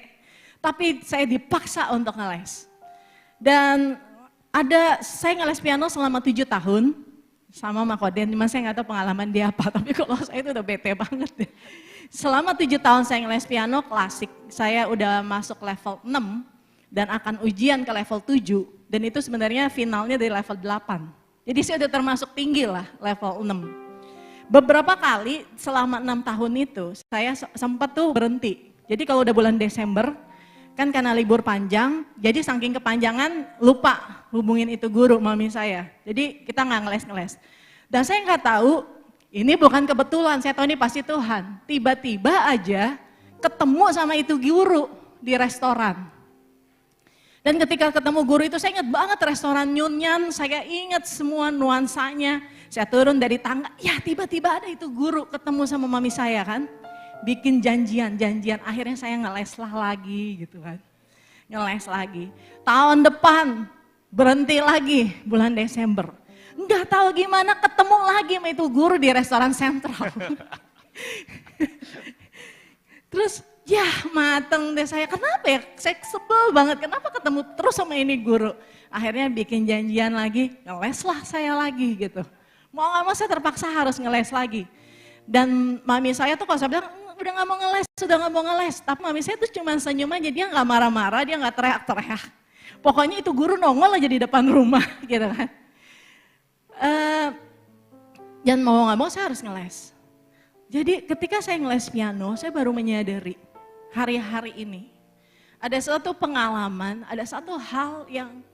Tapi saya dipaksa untuk ngeles. Dan saya ngeles piano selama 7 tahun sama Makoden, cuma saya nggak tahu pengalaman dia apa, tapi kalau saya itu udah bete banget deh. Selama 7 tahun saya ngeles piano klasik, saya udah masuk level 6 dan akan ujian ke level 7, dan itu sebenarnya finalnya dari level 8. Jadi saya udah termasuk tinggi lah, level 6. Beberapa kali selama 6 tahun itu saya sempat tuh berhenti. Jadi kalau udah bulan Desember, kan karena libur panjang, jadi saking kepanjangan lupa hubungin itu guru mami saya. Jadi kita nggak ngeles-ngeles. Dan saya nggak tahu, ini bukan kebetulan, saya tahu ini pasti Tuhan. Tiba-tiba aja ketemu sama itu guru di restoran. Dan ketika ketemu guru itu saya ingat banget restoran Nyunyan, saya ingat semua nuansanya. Saya turun dari tangga, ya tiba-tiba ada itu guru ketemu sama mami saya kan. Bikin janjian, akhirnya saya ngeles lah lagi gitu kan. Ngeles lagi. Tahun depan berhenti lagi bulan Desember. Nggak tahu gimana ketemu lagi sama itu guru di restoran sentral. Terus ya mateng deh saya, kenapa ya, saya sebel banget, kenapa ketemu terus sama ini guru. Akhirnya bikin janjian lagi, ngeles lah saya lagi gitu. Mau gak mau saya terpaksa harus ngeles lagi. Dan mami saya tuh kalau saya bilang, udah gak mau ngeles, sudah gak mau ngeles. Tapi mami saya tuh cuma senyum aja, dia gak marah-marah, dia gak teriak-teriak. Pokoknya itu guru nongol aja di depan rumah gitu kan. Dan mau gak mau saya harus ngeles. Jadi ketika saya ngeles piano, saya baru menyadari hari-hari ini. Ada suatu pengalaman, ada satu hal yang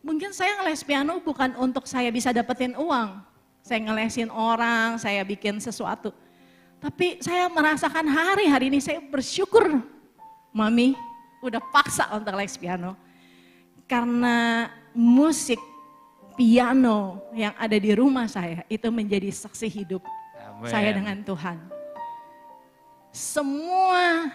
mungkin saya ngeles piano bukan untuk saya bisa dapetin uang. Saya ngelesin orang, saya bikin sesuatu. Tapi saya merasakan hari-hari ini saya bersyukur mami udah paksa untuk les piano. Karena musik piano yang ada di rumah saya itu menjadi saksi hidup saya dengan Tuhan. Semua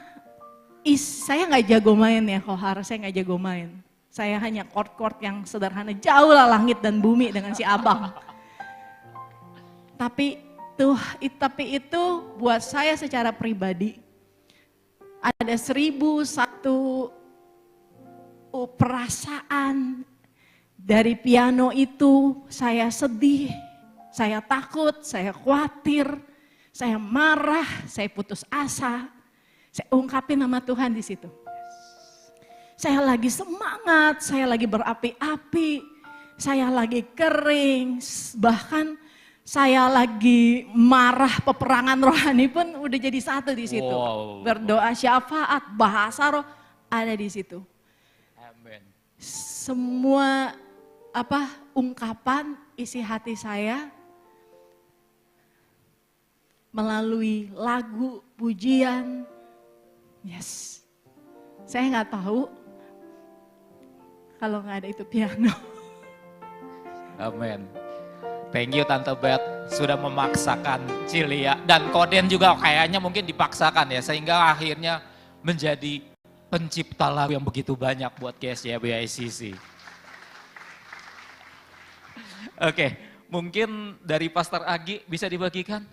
saya nggak jago main ya, Kohar, saya nggak jago main. Saya hanya chord-chord yang sederhana, jauh lah langit dan bumi dengan si abang. Tapi itu buat saya secara pribadi, ada 1001 perasaan dari piano itu. Saya sedih, saya takut, saya khawatir, saya marah, saya putus asa. Saya ungkapin nama Tuhan di situ. Saya lagi semangat, saya lagi berapi-api, saya lagi kering, bahkan saya lagi marah, peperangan rohani pun udah jadi satu di situ. Wow. Berdoa syafaat, bahasa roh ada di situ. Amin. Semua ungkapan isi hati saya melalui lagu, pujian. Yes. Saya nggak tahu kalau nggak ada itu piano. Amin. Thank you Tante Beth sudah memaksakan Cilia dan Koden juga kayaknya mungkin dipaksakan ya sehingga akhirnya menjadi pencipta lagu yang begitu banyak buat GSYBICC. Oke, mungkin dari Pastor Agi bisa dibagikan?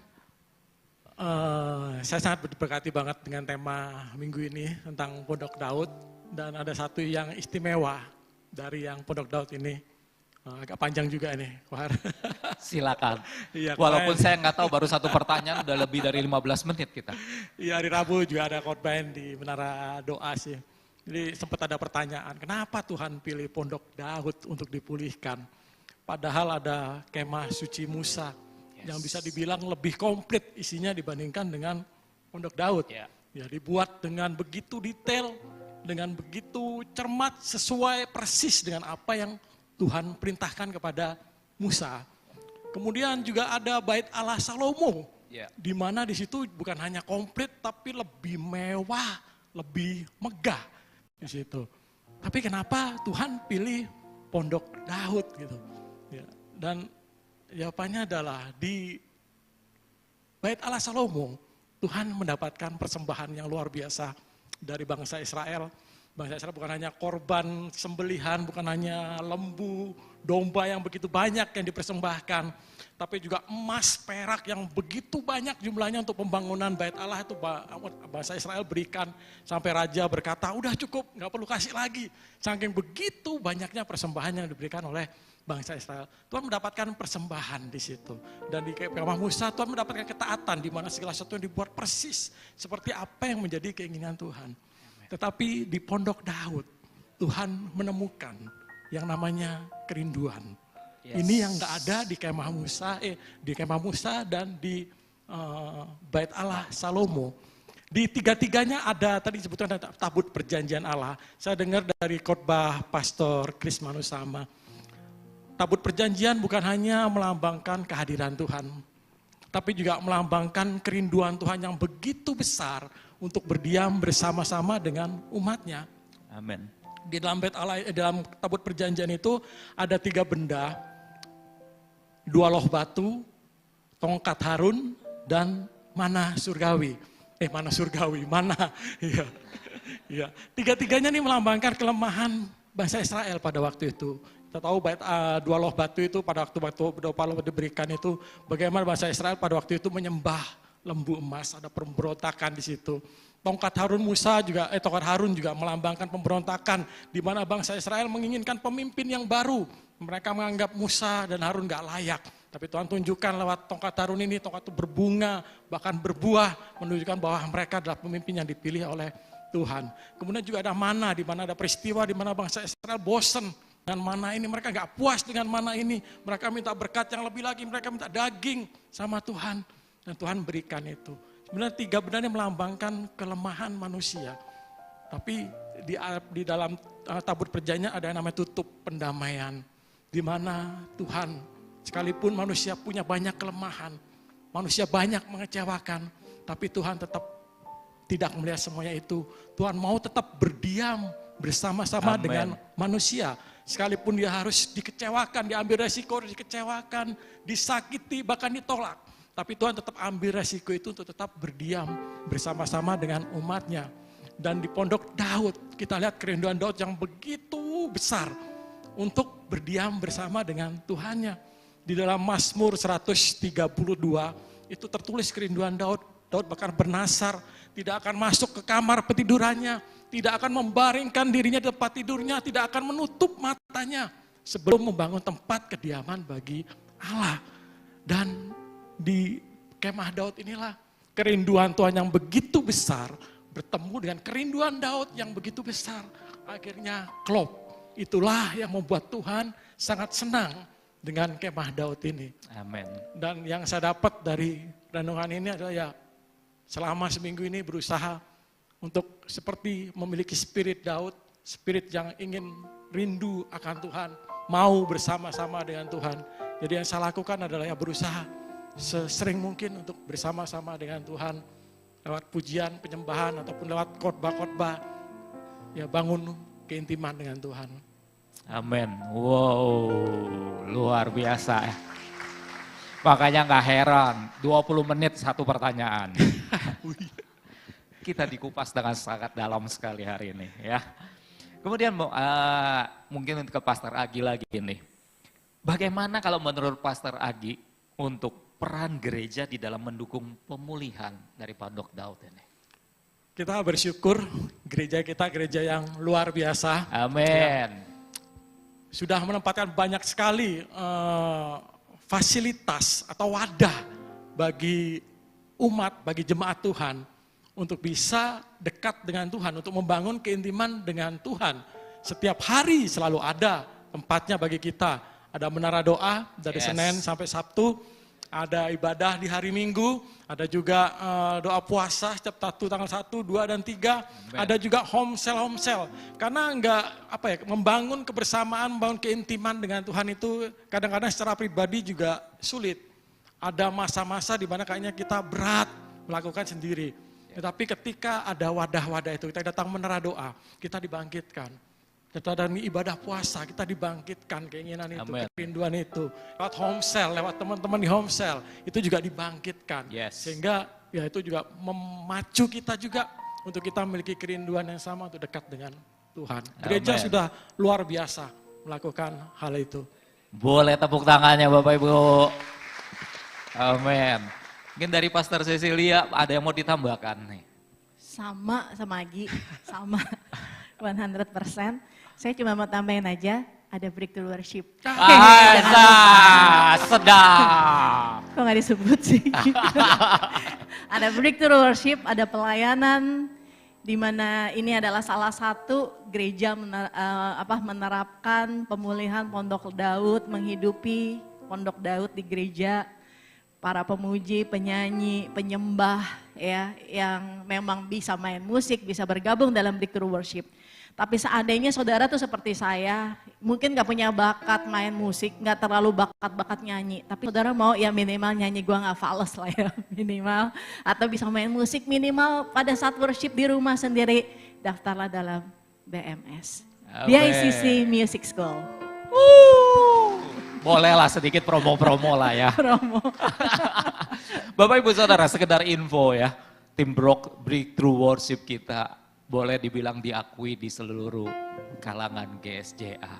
Saya sangat berberkati banget dengan tema minggu ini tentang Pondok Daud, dan ada satu yang istimewa dari yang Pondok Daud ini. Agak panjang juga nih, Kohar. Silakan. Iya, Walaupun kemarin- saya nggak tahu baru satu pertanyaan udah lebih dari 15 menit kita. Iya, hari Rabu juga ada khotbah di Menara Doa sih. Jadi sempat ada pertanyaan, kenapa Tuhan pilih Pondok Daud untuk dipulihkan? Padahal ada kemah suci Musa yang bisa dibilang lebih komplit isinya dibandingkan dengan Pondok Daud. Ya. Ya, dibuat dengan begitu detail, dengan begitu cermat, sesuai persis dengan apa yang Tuhan perintahkan kepada Musa. Kemudian juga ada bait Allah Salomo, Ya. di mana di situ bukan hanya komplit tapi lebih mewah, lebih megah di situ. Tapi kenapa Tuhan pilih Pondok Daud gitu? Ya, dan jawabannya adalah di bait Allah Salomo, Tuhan mendapatkan persembahan yang luar biasa dari bangsa Israel. Bangsa Israel bukan hanya korban sembelihan, bukan hanya lembu, domba yang begitu banyak yang dipersembahkan, tapi juga emas, perak yang begitu banyak jumlahnya untuk pembangunan bait Allah itu bangsa Israel berikan sampai raja berkata, udah cukup, nggak perlu kasih lagi. Saking begitu banyaknya persembahan yang diberikan oleh bangsa Israel. Tuhan mendapatkan persembahan di situ. Dan di kemah Musa Tuhan mendapatkan ketaatan di mana segala sesuatu yang dibuat persis seperti apa yang menjadi keinginan Tuhan. Tetapi di Pondok Daud, Tuhan menemukan yang namanya kerinduan. Yes. Ini yang nggak ada di kemah Musa dan di bait Allah Salomo. Di tiga-tiganya ada, tadi disebutkan ada tabut perjanjian Allah. Saya dengar dari khotbah Pastor Chris Manusama. Tabut perjanjian bukan hanya melambangkan kehadiran Tuhan, tapi juga melambangkan kerinduan Tuhan yang begitu besar untuk berdiam bersama-sama dengan umatnya. Amin. Di dalam bait Allah, dalam tabut perjanjian itu ada 3 benda, 2 loh batu, tongkat Harun, dan mana surgawi. Mana. Iya. Iya. Tiga-tiganya ini melambangkan kelemahan bangsa Israel pada waktu itu. Kita tahu bait 2 loh batu itu pada waktu doa diberikan itu, bagaimana bangsa Israel pada waktu itu menyembah lembu emas, ada pemberontakan di situ. Tongkat Harun juga melambangkan pemberontakan di mana bangsa Israel menginginkan pemimpin yang baru. Mereka menganggap Musa dan Harun gak layak. Tapi Tuhan tunjukkan lewat tongkat Harun ini, tongkat itu berbunga, bahkan berbuah, menunjukkan bahwa mereka adalah pemimpin yang dipilih oleh Tuhan. Kemudian juga ada mana, di mana ada peristiwa di mana bangsa Israel bosan dengan mana ini, mereka gak puas dengan mana ini. Mereka minta berkat yang lebih lagi, mereka minta daging sama Tuhan. Dan Tuhan berikan itu. Sebenarnya 3 benda ini melambangkan kelemahan manusia. Tapi di dalam tabut perjanjian ada yang namanya tutup pendamaian. Di mana Tuhan, sekalipun manusia punya banyak kelemahan, manusia banyak mengecewakan, tapi Tuhan tetap tidak melihat semuanya itu. Tuhan mau tetap berdiam bersama-sama dengan manusia. Sekalipun dia harus dikecewakan, diambil resiko, dikecewakan, disakiti, bahkan ditolak. Tapi Tuhan tetap ambil resiko itu untuk tetap berdiam bersama-sama dengan umatnya. Dan di Pondok Daud, kita lihat kerinduan Daud yang begitu besar untuk berdiam bersama dengan Tuhannya. Di dalam Mazmur 132, itu tertulis kerinduan Daud. Daud bahkan bernasar, tidak akan masuk ke kamar petidurannya, tidak akan membaringkan dirinya di tempat tidurnya, tidak akan menutup matanya sebelum membangun tempat kediaman bagi Allah. Dan di kemah Daud inilah kerinduan Tuhan yang begitu besar bertemu dengan kerinduan Daud yang begitu besar. Akhirnya klop. Itulah yang membuat Tuhan sangat senang dengan kemah Daud ini. Amin. Dan yang saya dapat dari renungan ini adalah ya selama seminggu ini berusaha untuk seperti memiliki spirit Daud, spirit yang ingin rindu akan Tuhan, mau bersama-sama dengan Tuhan. Jadi yang saya lakukan adalah ya berusaha sesering mungkin untuk bersama-sama dengan Tuhan lewat pujian, penyembahan ataupun lewat khotbah-khotbah, ya bangun keintiman dengan Tuhan. Amin. Wow, luar biasa ya. Makanya nggak heran, 20 menit satu pertanyaan. Kita dikupas dengan sangat dalam sekali hari ini ya. Kemudian mungkin ke Pastor Agi lagi nih. Bagaimana kalau menurut Pastor Agi untuk peran gereja di dalam mendukung pemulihan dari Pondok Daud ini? Kita bersyukur gereja kita gereja yang luar biasa. Amin. sudah menempatkan banyak sekali fasilitas atau wadah bagi umat, bagi jemaat Tuhan untuk bisa dekat dengan Tuhan, untuk membangun keintiman dengan Tuhan. Setiap hari selalu ada tempatnya bagi kita. Ada menara doa dari Senin sampai Sabtu, ada ibadah di hari Minggu, ada juga doa puasa setiap tanggal 1, 2, dan 3. Ada juga home cell. Karena membangun kebersamaan, membangun keintiman dengan Tuhan itu kadang-kadang secara pribadi juga sulit. Ada masa-masa di mana kayaknya kita berat melakukan sendiri. Tetapi ketika ada wadah-wadah itu, kita datang menara doa, kita dibangkitkan. Kita dan ibadah puasa, kita dibangkitkan keinginan itu, kerinduan itu. Lewat home cell, lewat teman-teman di home cell, itu juga dibangkitkan. Sehingga ya itu juga memacu kita juga untuk kita memiliki kerinduan yang sama untuk dekat dengan Tuhan. Gereja sudah luar biasa melakukan hal itu. Boleh tepuk tangannya Bapak Ibu. Amin. Mungkin dari Pastor Cecilia ada yang mau ditambahkan nih? Sama Agi, sama 100%. Saya cuma mau tambahin aja, ada breakthrough worship. Sedap. Kok nggak disebut sih? Ada breakthrough worship, ada pelayanan, di mana ini adalah salah satu gereja menerapkan pemulihan Pondok Daud, menghidupi Pondok Daud di gereja. Para pemuji, penyanyi, penyembah ya yang memang bisa main musik, bisa bergabung dalam breakthrough worship. Tapi seandainya saudara tuh seperti saya, mungkin gak punya bakat main musik, gak terlalu bakat nyanyi. Tapi saudara mau ya minimal nyanyi gua gak fales lah ya minimal. Atau bisa main musik minimal pada saat worship di rumah sendiri, daftarlah dalam BMS. BICC Music School. Bolehlah sedikit promo-promo lah ya. Promo. Bapak Ibu Saudara, sekedar info ya. Tim Breakthrough Worship kita boleh dibilang diakui di seluruh kalangan GSJA.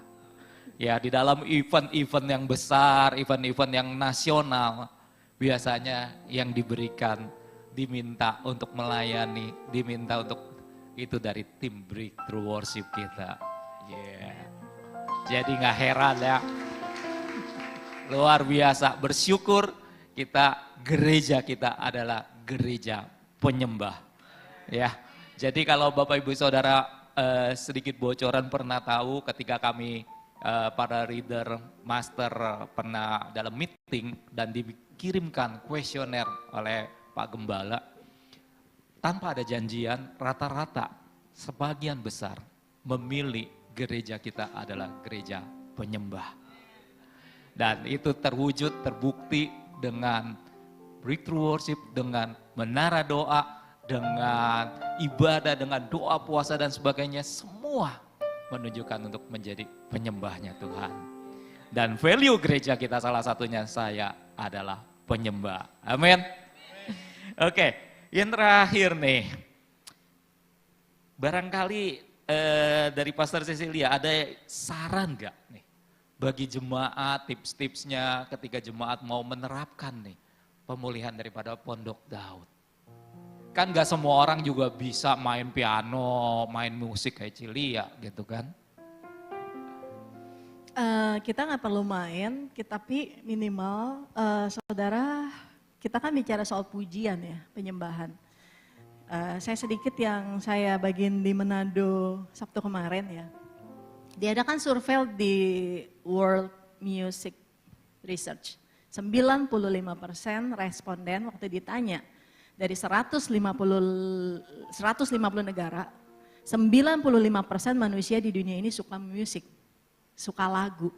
Ya, di dalam event-event yang besar, event-event yang nasional, biasanya yang diberikan, diminta untuk melayani, diminta untuk itu dari tim Breakthrough Worship kita. Jadi gak heran ya. Luar biasa, bersyukur gereja kita adalah gereja penyembah. Ya, jadi kalau Bapak Ibu Saudara sedikit bocoran pernah tahu ketika kami para leader master pernah dalam meeting dan dikirimkan kuesioner oleh Pak Gembala. Tanpa ada janjian, rata-rata sebagian besar memilih gereja kita adalah gereja penyembah. Dan itu terwujud, terbukti dengan breakthrough worship, dengan menara doa, dengan ibadah, dengan doa puasa dan sebagainya. Semua menunjukkan untuk menjadi penyembahnya Tuhan. Dan value gereja kita salah satunya saya adalah penyembah. Amin. Oke, yang terakhir nih. Barangkali dari Pastor Cecilia ada saran gak nih? Bagi jemaat, tips-tipsnya ketika jemaat mau menerapkan nih pemulihan daripada Pondok Daud. Kan gak semua orang juga bisa main piano, main musik kayak Cilia gitu kan. Kita gak perlu main, tapi minimal saudara, kita kan bicara soal pujian ya, penyembahan. Saya sedikit yang saya bagiin di Manado Sabtu kemarin ya. Diadakan survei di World Music Research. 95% responden waktu ditanya dari 150 negara, 95% manusia di dunia ini suka musik, suka lagu.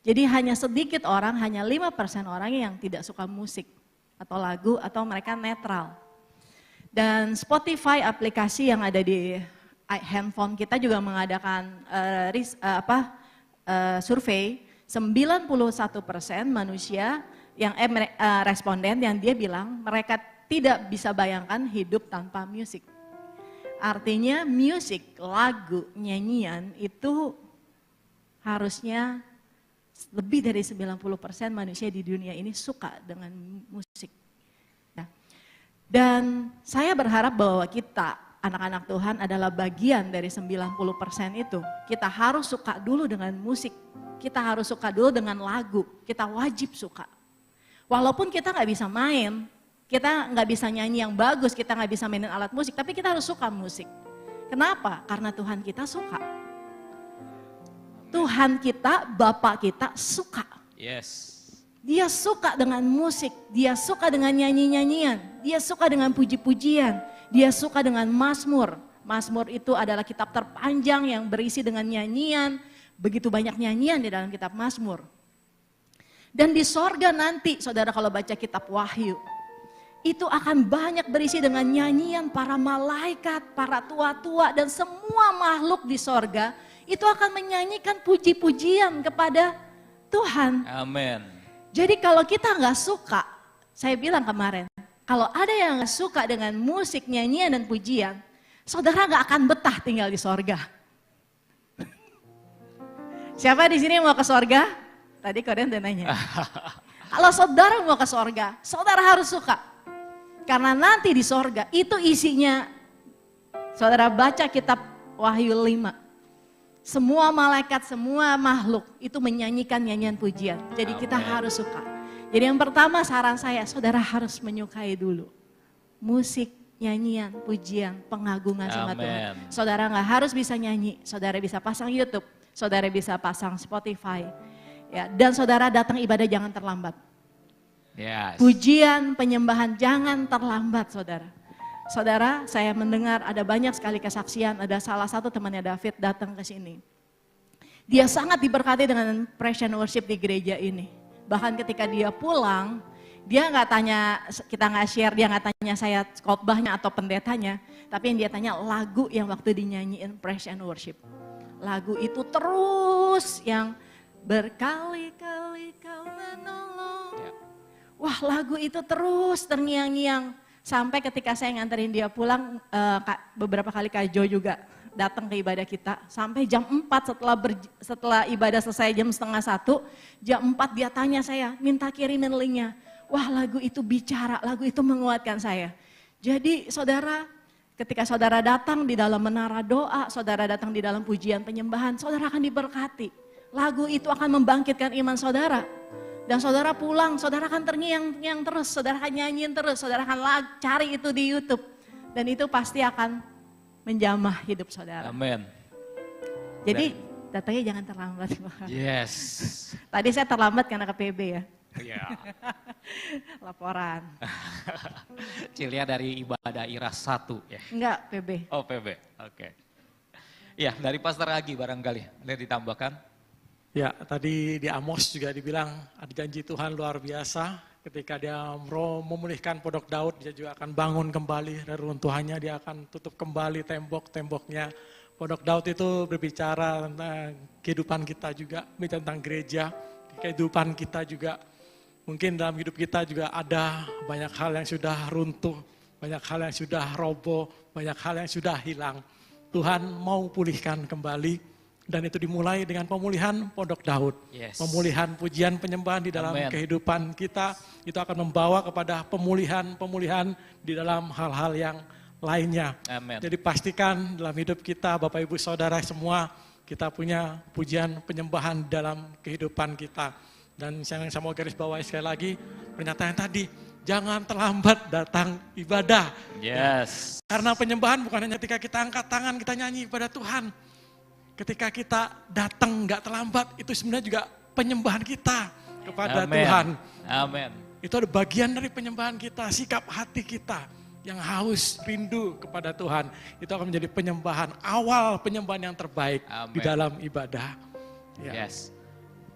Jadi hanya sedikit orang, hanya 5% orang yang tidak suka musik atau lagu atau mereka netral. Dan Spotify aplikasi yang ada di handphone kita juga mengadakan survei, 91% manusia yang responden yang dia bilang mereka tidak bisa bayangkan hidup tanpa musik. Artinya musik, lagu, nyanyian itu harusnya lebih dari 90% manusia di dunia ini suka dengan musik. Dan saya berharap bahwa kita anak-anak Tuhan adalah bagian dari 90% itu. Kita harus suka dulu dengan musik. kita harus suka dulu dengan lagu. Kita wajib suka. Walaupun kita nggak bisa main, kita nggak bisa nyanyi yang bagus, kita nggak bisa mainin alat musik, tapi kita harus suka musik. Kenapa? Karena Tuhan kita suka. Tuhan kita, Bapa kita suka. Yes. Dia suka dengan musik, dia suka dengan nyanyi-nyanyian, dia suka dengan puji-pujian, dia suka dengan mazmur. Mazmur itu adalah kitab terpanjang yang berisi dengan nyanyian, begitu banyak nyanyian di dalam kitab Mazmur. Dan di sorga nanti, saudara kalau baca kitab Wahyu, itu akan banyak berisi dengan nyanyian para malaikat, para tua-tua dan semua makhluk di sorga, itu akan menyanyikan puji-pujian kepada Tuhan. Amin. Jadi kalau kita nggak suka, saya bilang kemarin, kalau ada yang nggak suka dengan musik, nyanyian dan pujian, saudara nggak akan betah tinggal di sorga. Siapa di sini mau ke sorga? Tadi kalian udah nanya. Kalau saudara mau ke sorga, saudara harus suka. Karena nanti di sorga itu isinya, saudara baca kitab Wahyu 5. Semua malaikat, semua makhluk itu menyanyikan nyanyian pujian. Jadi kita harus suka. Jadi yang pertama saran saya, saudara harus menyukai dulu. Musik, nyanyian, pujian, pengagungan sama Tuhan. Saudara nggak harus bisa nyanyi, saudara bisa pasang YouTube, saudara bisa pasang Spotify. Ya, dan saudara datang ibadah jangan terlambat. Yes. Pujian, penyembahan jangan terlambat saudara. Saudara, saya mendengar ada banyak sekali kesaksian, ada salah satu temannya David datang ke sini. Dia sangat diberkati dengan praise and worship di gereja ini. Bahkan ketika dia pulang, dia nggak tanya, kita nggak share, dia nggak tanya saya khotbahnya atau pendetanya, tapi yang dia tanya lagu yang waktu dinyanyiin praise and worship. Lagu itu terus yang berkali-kali kau menolong. Wah, lagu itu terus terngiang-ngiang. Sampai ketika saya nganterin dia pulang, beberapa kali Kak Jo juga datang ke ibadah kita. Sampai jam 4 setelah ibadah selesai jam setengah 1, jam 4 dia tanya saya, minta kirimin linknya. Wah, lagu itu bicara, lagu itu menguatkan saya. Jadi saudara, ketika saudara datang di dalam menara doa, saudara datang di dalam pujian penyembahan, saudara akan diberkati. Lagu itu akan membangkitkan iman saudara. Dan saudara pulang, saudara akan terngiang-ngiang terus, saudara akan nyanyiin terus, saudara akan cari itu di YouTube. Dan itu pasti akan menjamah hidup saudara. Amin. Jadi datangnya jangan terlambat. Yes. Tadi saya terlambat karena ke PB ya. Iya. Laporan. Cilia dari ibadah Iras 1 ya. Enggak, PB. Oh PB, oke. Ya dari Pastor Agi barangkali, ada ditambahkan? Ya, tadi di Amos juga dibilang ada janji Tuhan luar biasa. Ketika dia memulihkan Pondok Daud, dia juga akan bangun kembali reruntuhannya, dia akan tutup kembali tembok-temboknya. Pondok Daud itu berbicara tentang kehidupan kita juga, tentang gereja, kehidupan kita juga. Mungkin dalam hidup kita juga ada banyak hal yang sudah runtuh, banyak hal yang sudah roboh, banyak hal yang sudah hilang. Tuhan mau pulihkan kembali. Dan itu dimulai dengan pemulihan Pondok Daud. Yes. Pemulihan pujian penyembahan di dalam kehidupan kita. Itu akan membawa kepada pemulihan di dalam hal-hal yang lainnya. Amen. Jadi pastikan dalam hidup kita Bapak Ibu Saudara semua, kita punya pujian penyembahan dalam kehidupan kita. Dan yang saya mau garis bawahi sekali lagi, pernyataan tadi, jangan terlambat datang ibadah. Yes. Karena penyembahan bukan hanya ketika kita angkat tangan, kita nyanyi pada Tuhan. Ketika kita datang nggak terlambat, itu sebenarnya juga penyembahan kita kepada Tuhan. Amin. Itu ada bagian dari penyembahan kita, sikap hati kita yang haus, rindu kepada Tuhan. Itu akan menjadi penyembahan, awal penyembahan yang terbaik di dalam ibadah. Ya. Yes.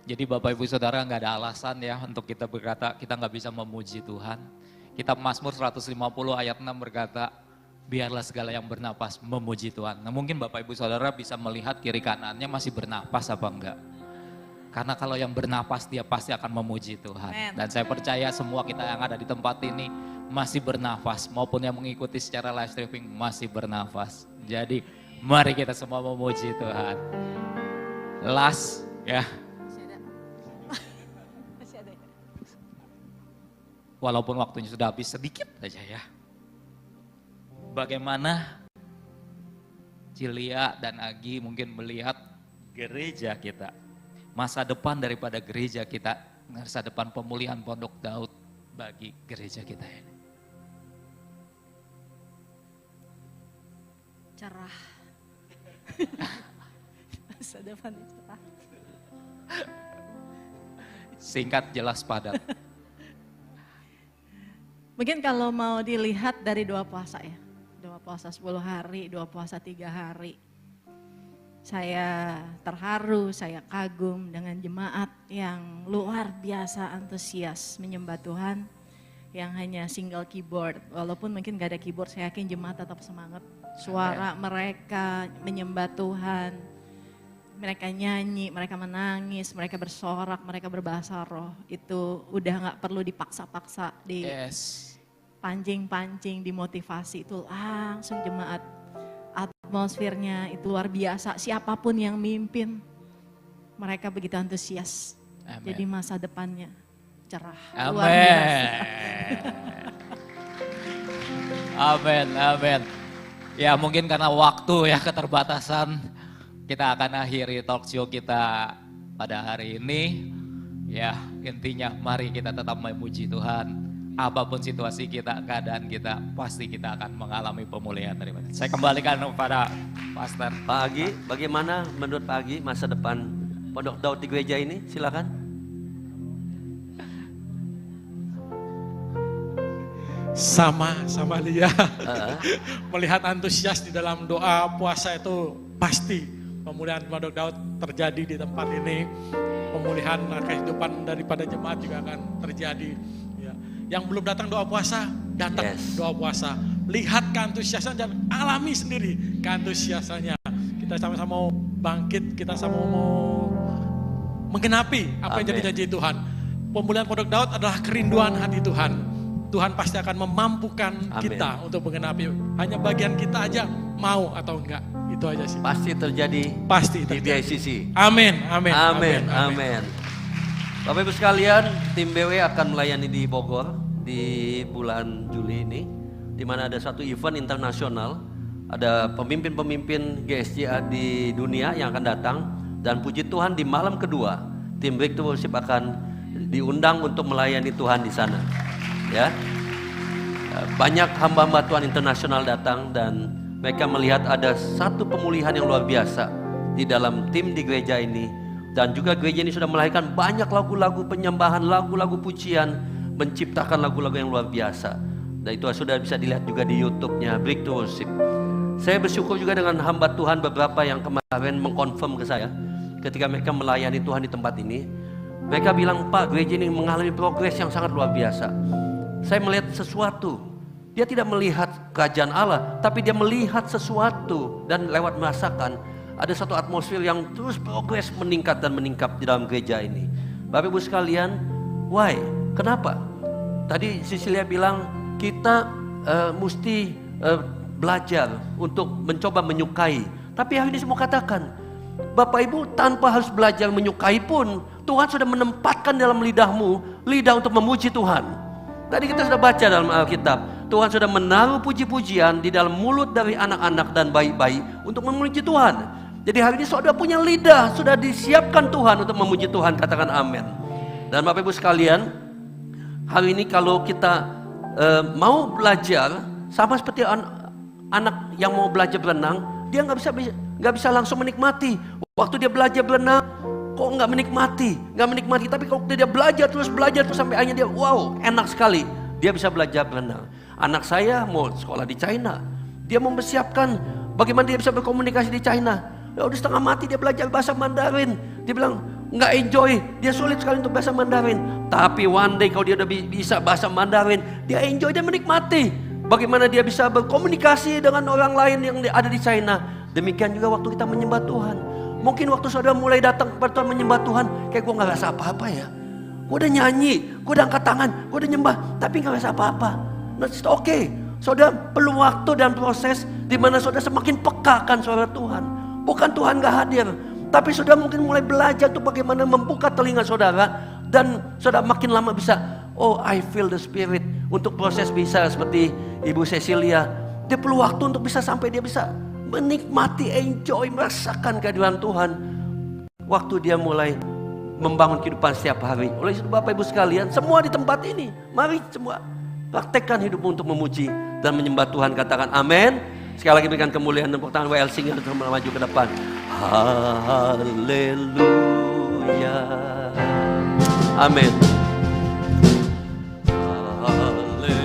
Jadi Bapak Ibu Saudara nggak ada alasan ya untuk kita berkata kita nggak bisa memuji Tuhan. Kitab Mazmur 150 ayat 6 berkata, biarlah segala yang bernapas memuji Tuhan. Nah mungkin Bapak Ibu Saudara bisa melihat kiri kanannya masih bernapas apa enggak. Karena kalau yang bernapas dia pasti akan memuji Tuhan. Amen. Dan saya percaya semua kita yang ada di tempat ini masih bernapas. Maupun yang mengikuti secara live streaming masih bernapas. Jadi mari kita semua memuji Tuhan. Last ya. Walaupun waktunya sudah habis sedikit aja ya. Bagaimana Cilia dan Agi mungkin melihat gereja kita. masa depan daripada gereja kita, masa depan pemulihan Pondok Daud bagi gereja kita ini? Cerah. Masa depan cerah. Singkat, jelas, padat. Mungkin kalau mau dilihat dari 2 puasa ya. 2 puasa 10 hari, 2 puasa 3 hari. Saya terharu, saya kagum dengan jemaat yang luar biasa antusias menyembah Tuhan. Yang hanya single keyboard, walaupun mungkin gak ada keyboard, saya yakin jemaat tetap semangat. Suara mereka menyembah Tuhan, mereka nyanyi, mereka menangis, mereka bersorak, mereka berbahasa roh. Itu udah gak perlu dipaksa-paksa, dipancing-pancing, dimotivasi. Itu langsung jemaat, atmosfernya itu luar biasa. Siapapun yang mimpin, mereka begitu antusias. Amen. Jadi masa depannya cerah, Amin. luar biasa. Amin, amin. Ya mungkin karena waktu ya keterbatasan, kita akan akhiri talk show kita pada hari ini. Ya intinya mari kita tetap memuji Tuhan. Apapun situasi kita, keadaan kita, pasti kita akan mengalami pemulihan daripada. Saya kembalikan kepada Pastor. Pak Agi, bagaimana menurut Pak Agi masa depan Pondok Daud di gereja ini? Silakan. Sama Lia. Melihat antusias di dalam doa puasa itu pasti pemulihan Pondok Daud terjadi di tempat ini. Pemulihan kehidupan daripada jemaat juga akan terjadi. Ya. Yang belum datang doa puasa, datang doa puasa. Lihat keantusiasan dan alami sendiri keantusiasannya. Kita sama-sama mau bangkit, kita sama mau menggenapi apa yang jadi janji Tuhan. Pemulihan Pondok Daud adalah kerinduan hati Tuhan. Tuhan pasti akan memampukan kita untuk menggenapi. Hanya bagian kita aja mau atau enggak. Itu aja sih. Pasti terjadi. Pasti di DICC. Amin, amin, amin, amin. Bapak Ibu sekalian, tim BW akan melayani di Bogor di bulan Juli ini, di mana ada satu event internasional, ada pemimpin-pemimpin GSJA di dunia yang akan datang, dan puji Tuhan di malam kedua, tim Breakthrough Worship akan diundang untuk melayani Tuhan di sana. Ya, banyak hamba-hamba Tuhan internasional datang dan mereka melihat ada satu pemulihan yang luar biasa di dalam tim di gereja ini, dan juga gereja ini sudah melahirkan banyak lagu-lagu penyembahan, lagu-lagu pujian, menciptakan lagu-lagu yang luar biasa, dan itu sudah bisa dilihat juga di YouTube-nya Breakthrough Worship. Saya bersyukur juga dengan hamba Tuhan beberapa yang kemarin mengkonfirm ke saya ketika mereka melayani Tuhan di tempat ini. Mereka bilang, Pak, gereja ini mengalami progres yang sangat luar biasa. Saya melihat sesuatu. Dia tidak melihat kerajaan Allah, tapi dia melihat sesuatu dan lewat merasakan ada satu atmosfer yang terus progres meningkat dan meningkat di dalam gereja ini. Bapak Ibu sekalian, why? Kenapa? Tadi Cecilia bilang kita mesti belajar untuk mencoba menyukai. Tapi hari ini semua katakan, Bapak Ibu tanpa harus belajar menyukai pun, Tuhan sudah menempatkan dalam lidahmu lidah untuk memuji Tuhan. Tadi kita sudah baca dalam Alkitab, Tuhan sudah menaruh puji-pujian di dalam mulut dari anak-anak dan bayi-bayi untuk memuji Tuhan. Jadi hari ini saudara punya lidah, sudah disiapkan Tuhan untuk memuji Tuhan, katakan amin. Dan Bapak Ibu sekalian, hari ini kalau kita mau belajar, sama seperti anak yang mau belajar berenang, dia nggak bisa langsung menikmati. Waktu dia belajar berenang, kok nggak menikmati, tapi kalau dia belajar terus sampai akhirnya dia wow, enak sekali, dia bisa belajar berenang. Anak saya mau sekolah di China, dia mau mempersiapkan bagaimana dia bisa berkomunikasi di China. Ya udah setengah mati dia belajar bahasa Mandarin, dia bilang nggak enjoy, dia sulit sekali untuk bahasa Mandarin. Tapi one day kalau dia udah bisa bahasa Mandarin, dia enjoy, dia menikmati bagaimana dia bisa berkomunikasi dengan orang lain yang ada di China. Demikian juga waktu kita menyembah Tuhan. Mungkin waktu saudara mulai datang kepada Tuhan menyembah Tuhan, kayak gue gak rasa apa-apa ya. Gue udah nyanyi, gue udah angkat tangan, gue udah nyembah, tapi gak rasa apa-apa. Nah, it's okay. Saudara perlu waktu dan proses di mana saudara semakin peka akan suara Tuhan. Bukan Tuhan gak hadir, tapi saudara mungkin mulai belajar tuh bagaimana membuka telinga saudara, dan saudara makin lama bisa, oh I feel the spirit. Untuk proses bisa seperti Ibu Cecilia, dia perlu waktu untuk bisa sampai dia bisa menikmati, enjoy, merasakan kehadiran Tuhan. Waktu dia mulai membangun kehidupan setiap hari. Oleh itu Bapak Ibu sekalian, semua di tempat ini, mari semua praktekkan hidupmu untuk memuji dan menyembah Tuhan. Katakan amin. Sekali lagi berikan kemuliaan dan tepuk tangan WL Singer untuk maju ke depan. Haleluya. Amin. Haleluya.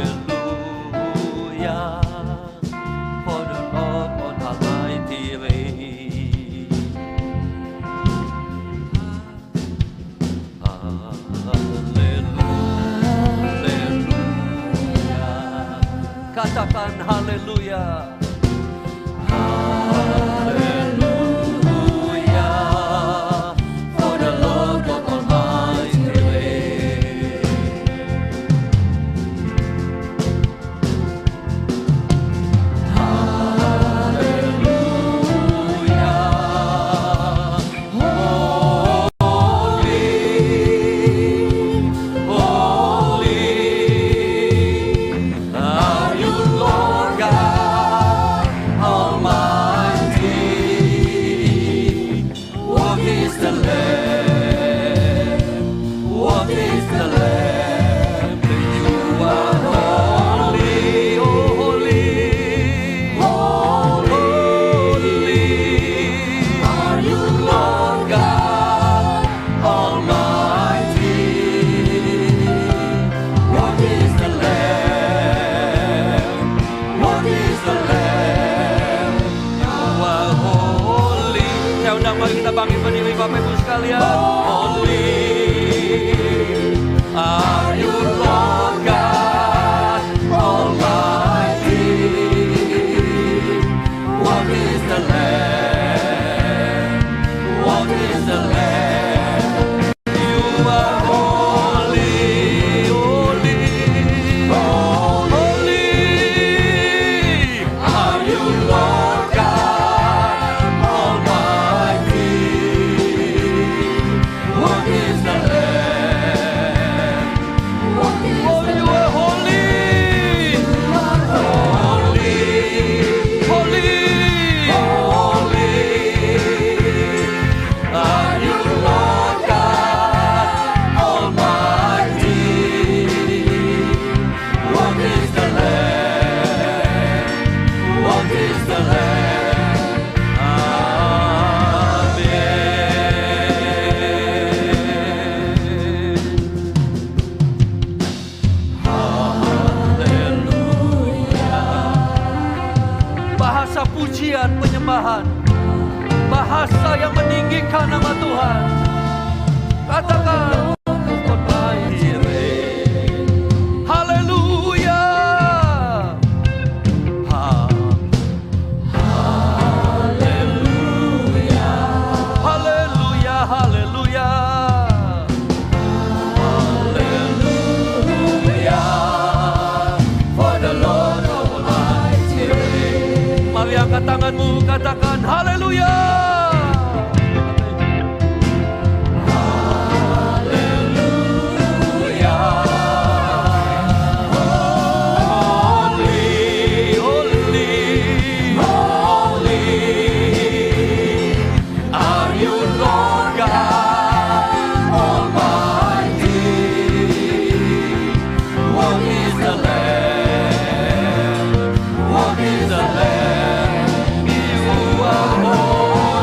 For the Lord on Almighty reign. Haleluya. Katakan haleluya. Haleluya. For the Lord God Almighty reign. Haleluya. Holy, holy are you, Lord God Almighty. What is the Lamb? What is the Lamb? You are holy, oh holy, holy are you, Lord God Almighty. What is the Lamb? What is the Lamb? You are holy. Saya undang mari kita bangkit berdiri Bapak Ibu sekalian. Holy are you, Lord God Almighty. What is the Lamb? What is the Lamb? You are holy, holy, holy are you, Lord God Almighty. What is the Lamb? What is the Lamb? You are holy, holy, holy, holy are you, Lord God Almighty. What is the Lamb? What is the Lamb? Amin. Haleluya. Bahasa pujian penyembahan, bahasa yang meninggikan nama Tuhan. Katakan Almighty reign. Haleluya. Haleluya. Haleluya. Haleluya. Haleluya. For the Lord Almighty reign. Mari angkat tanganmu, katakan haleluya. Haleluya. Holy, holy, holy are you, Lord God Almighty. What is the Lamb? What is the Lamb? You are holy.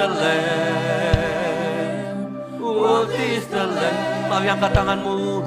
the Lamb? What is the Lamb? Mari angkat tanganmu.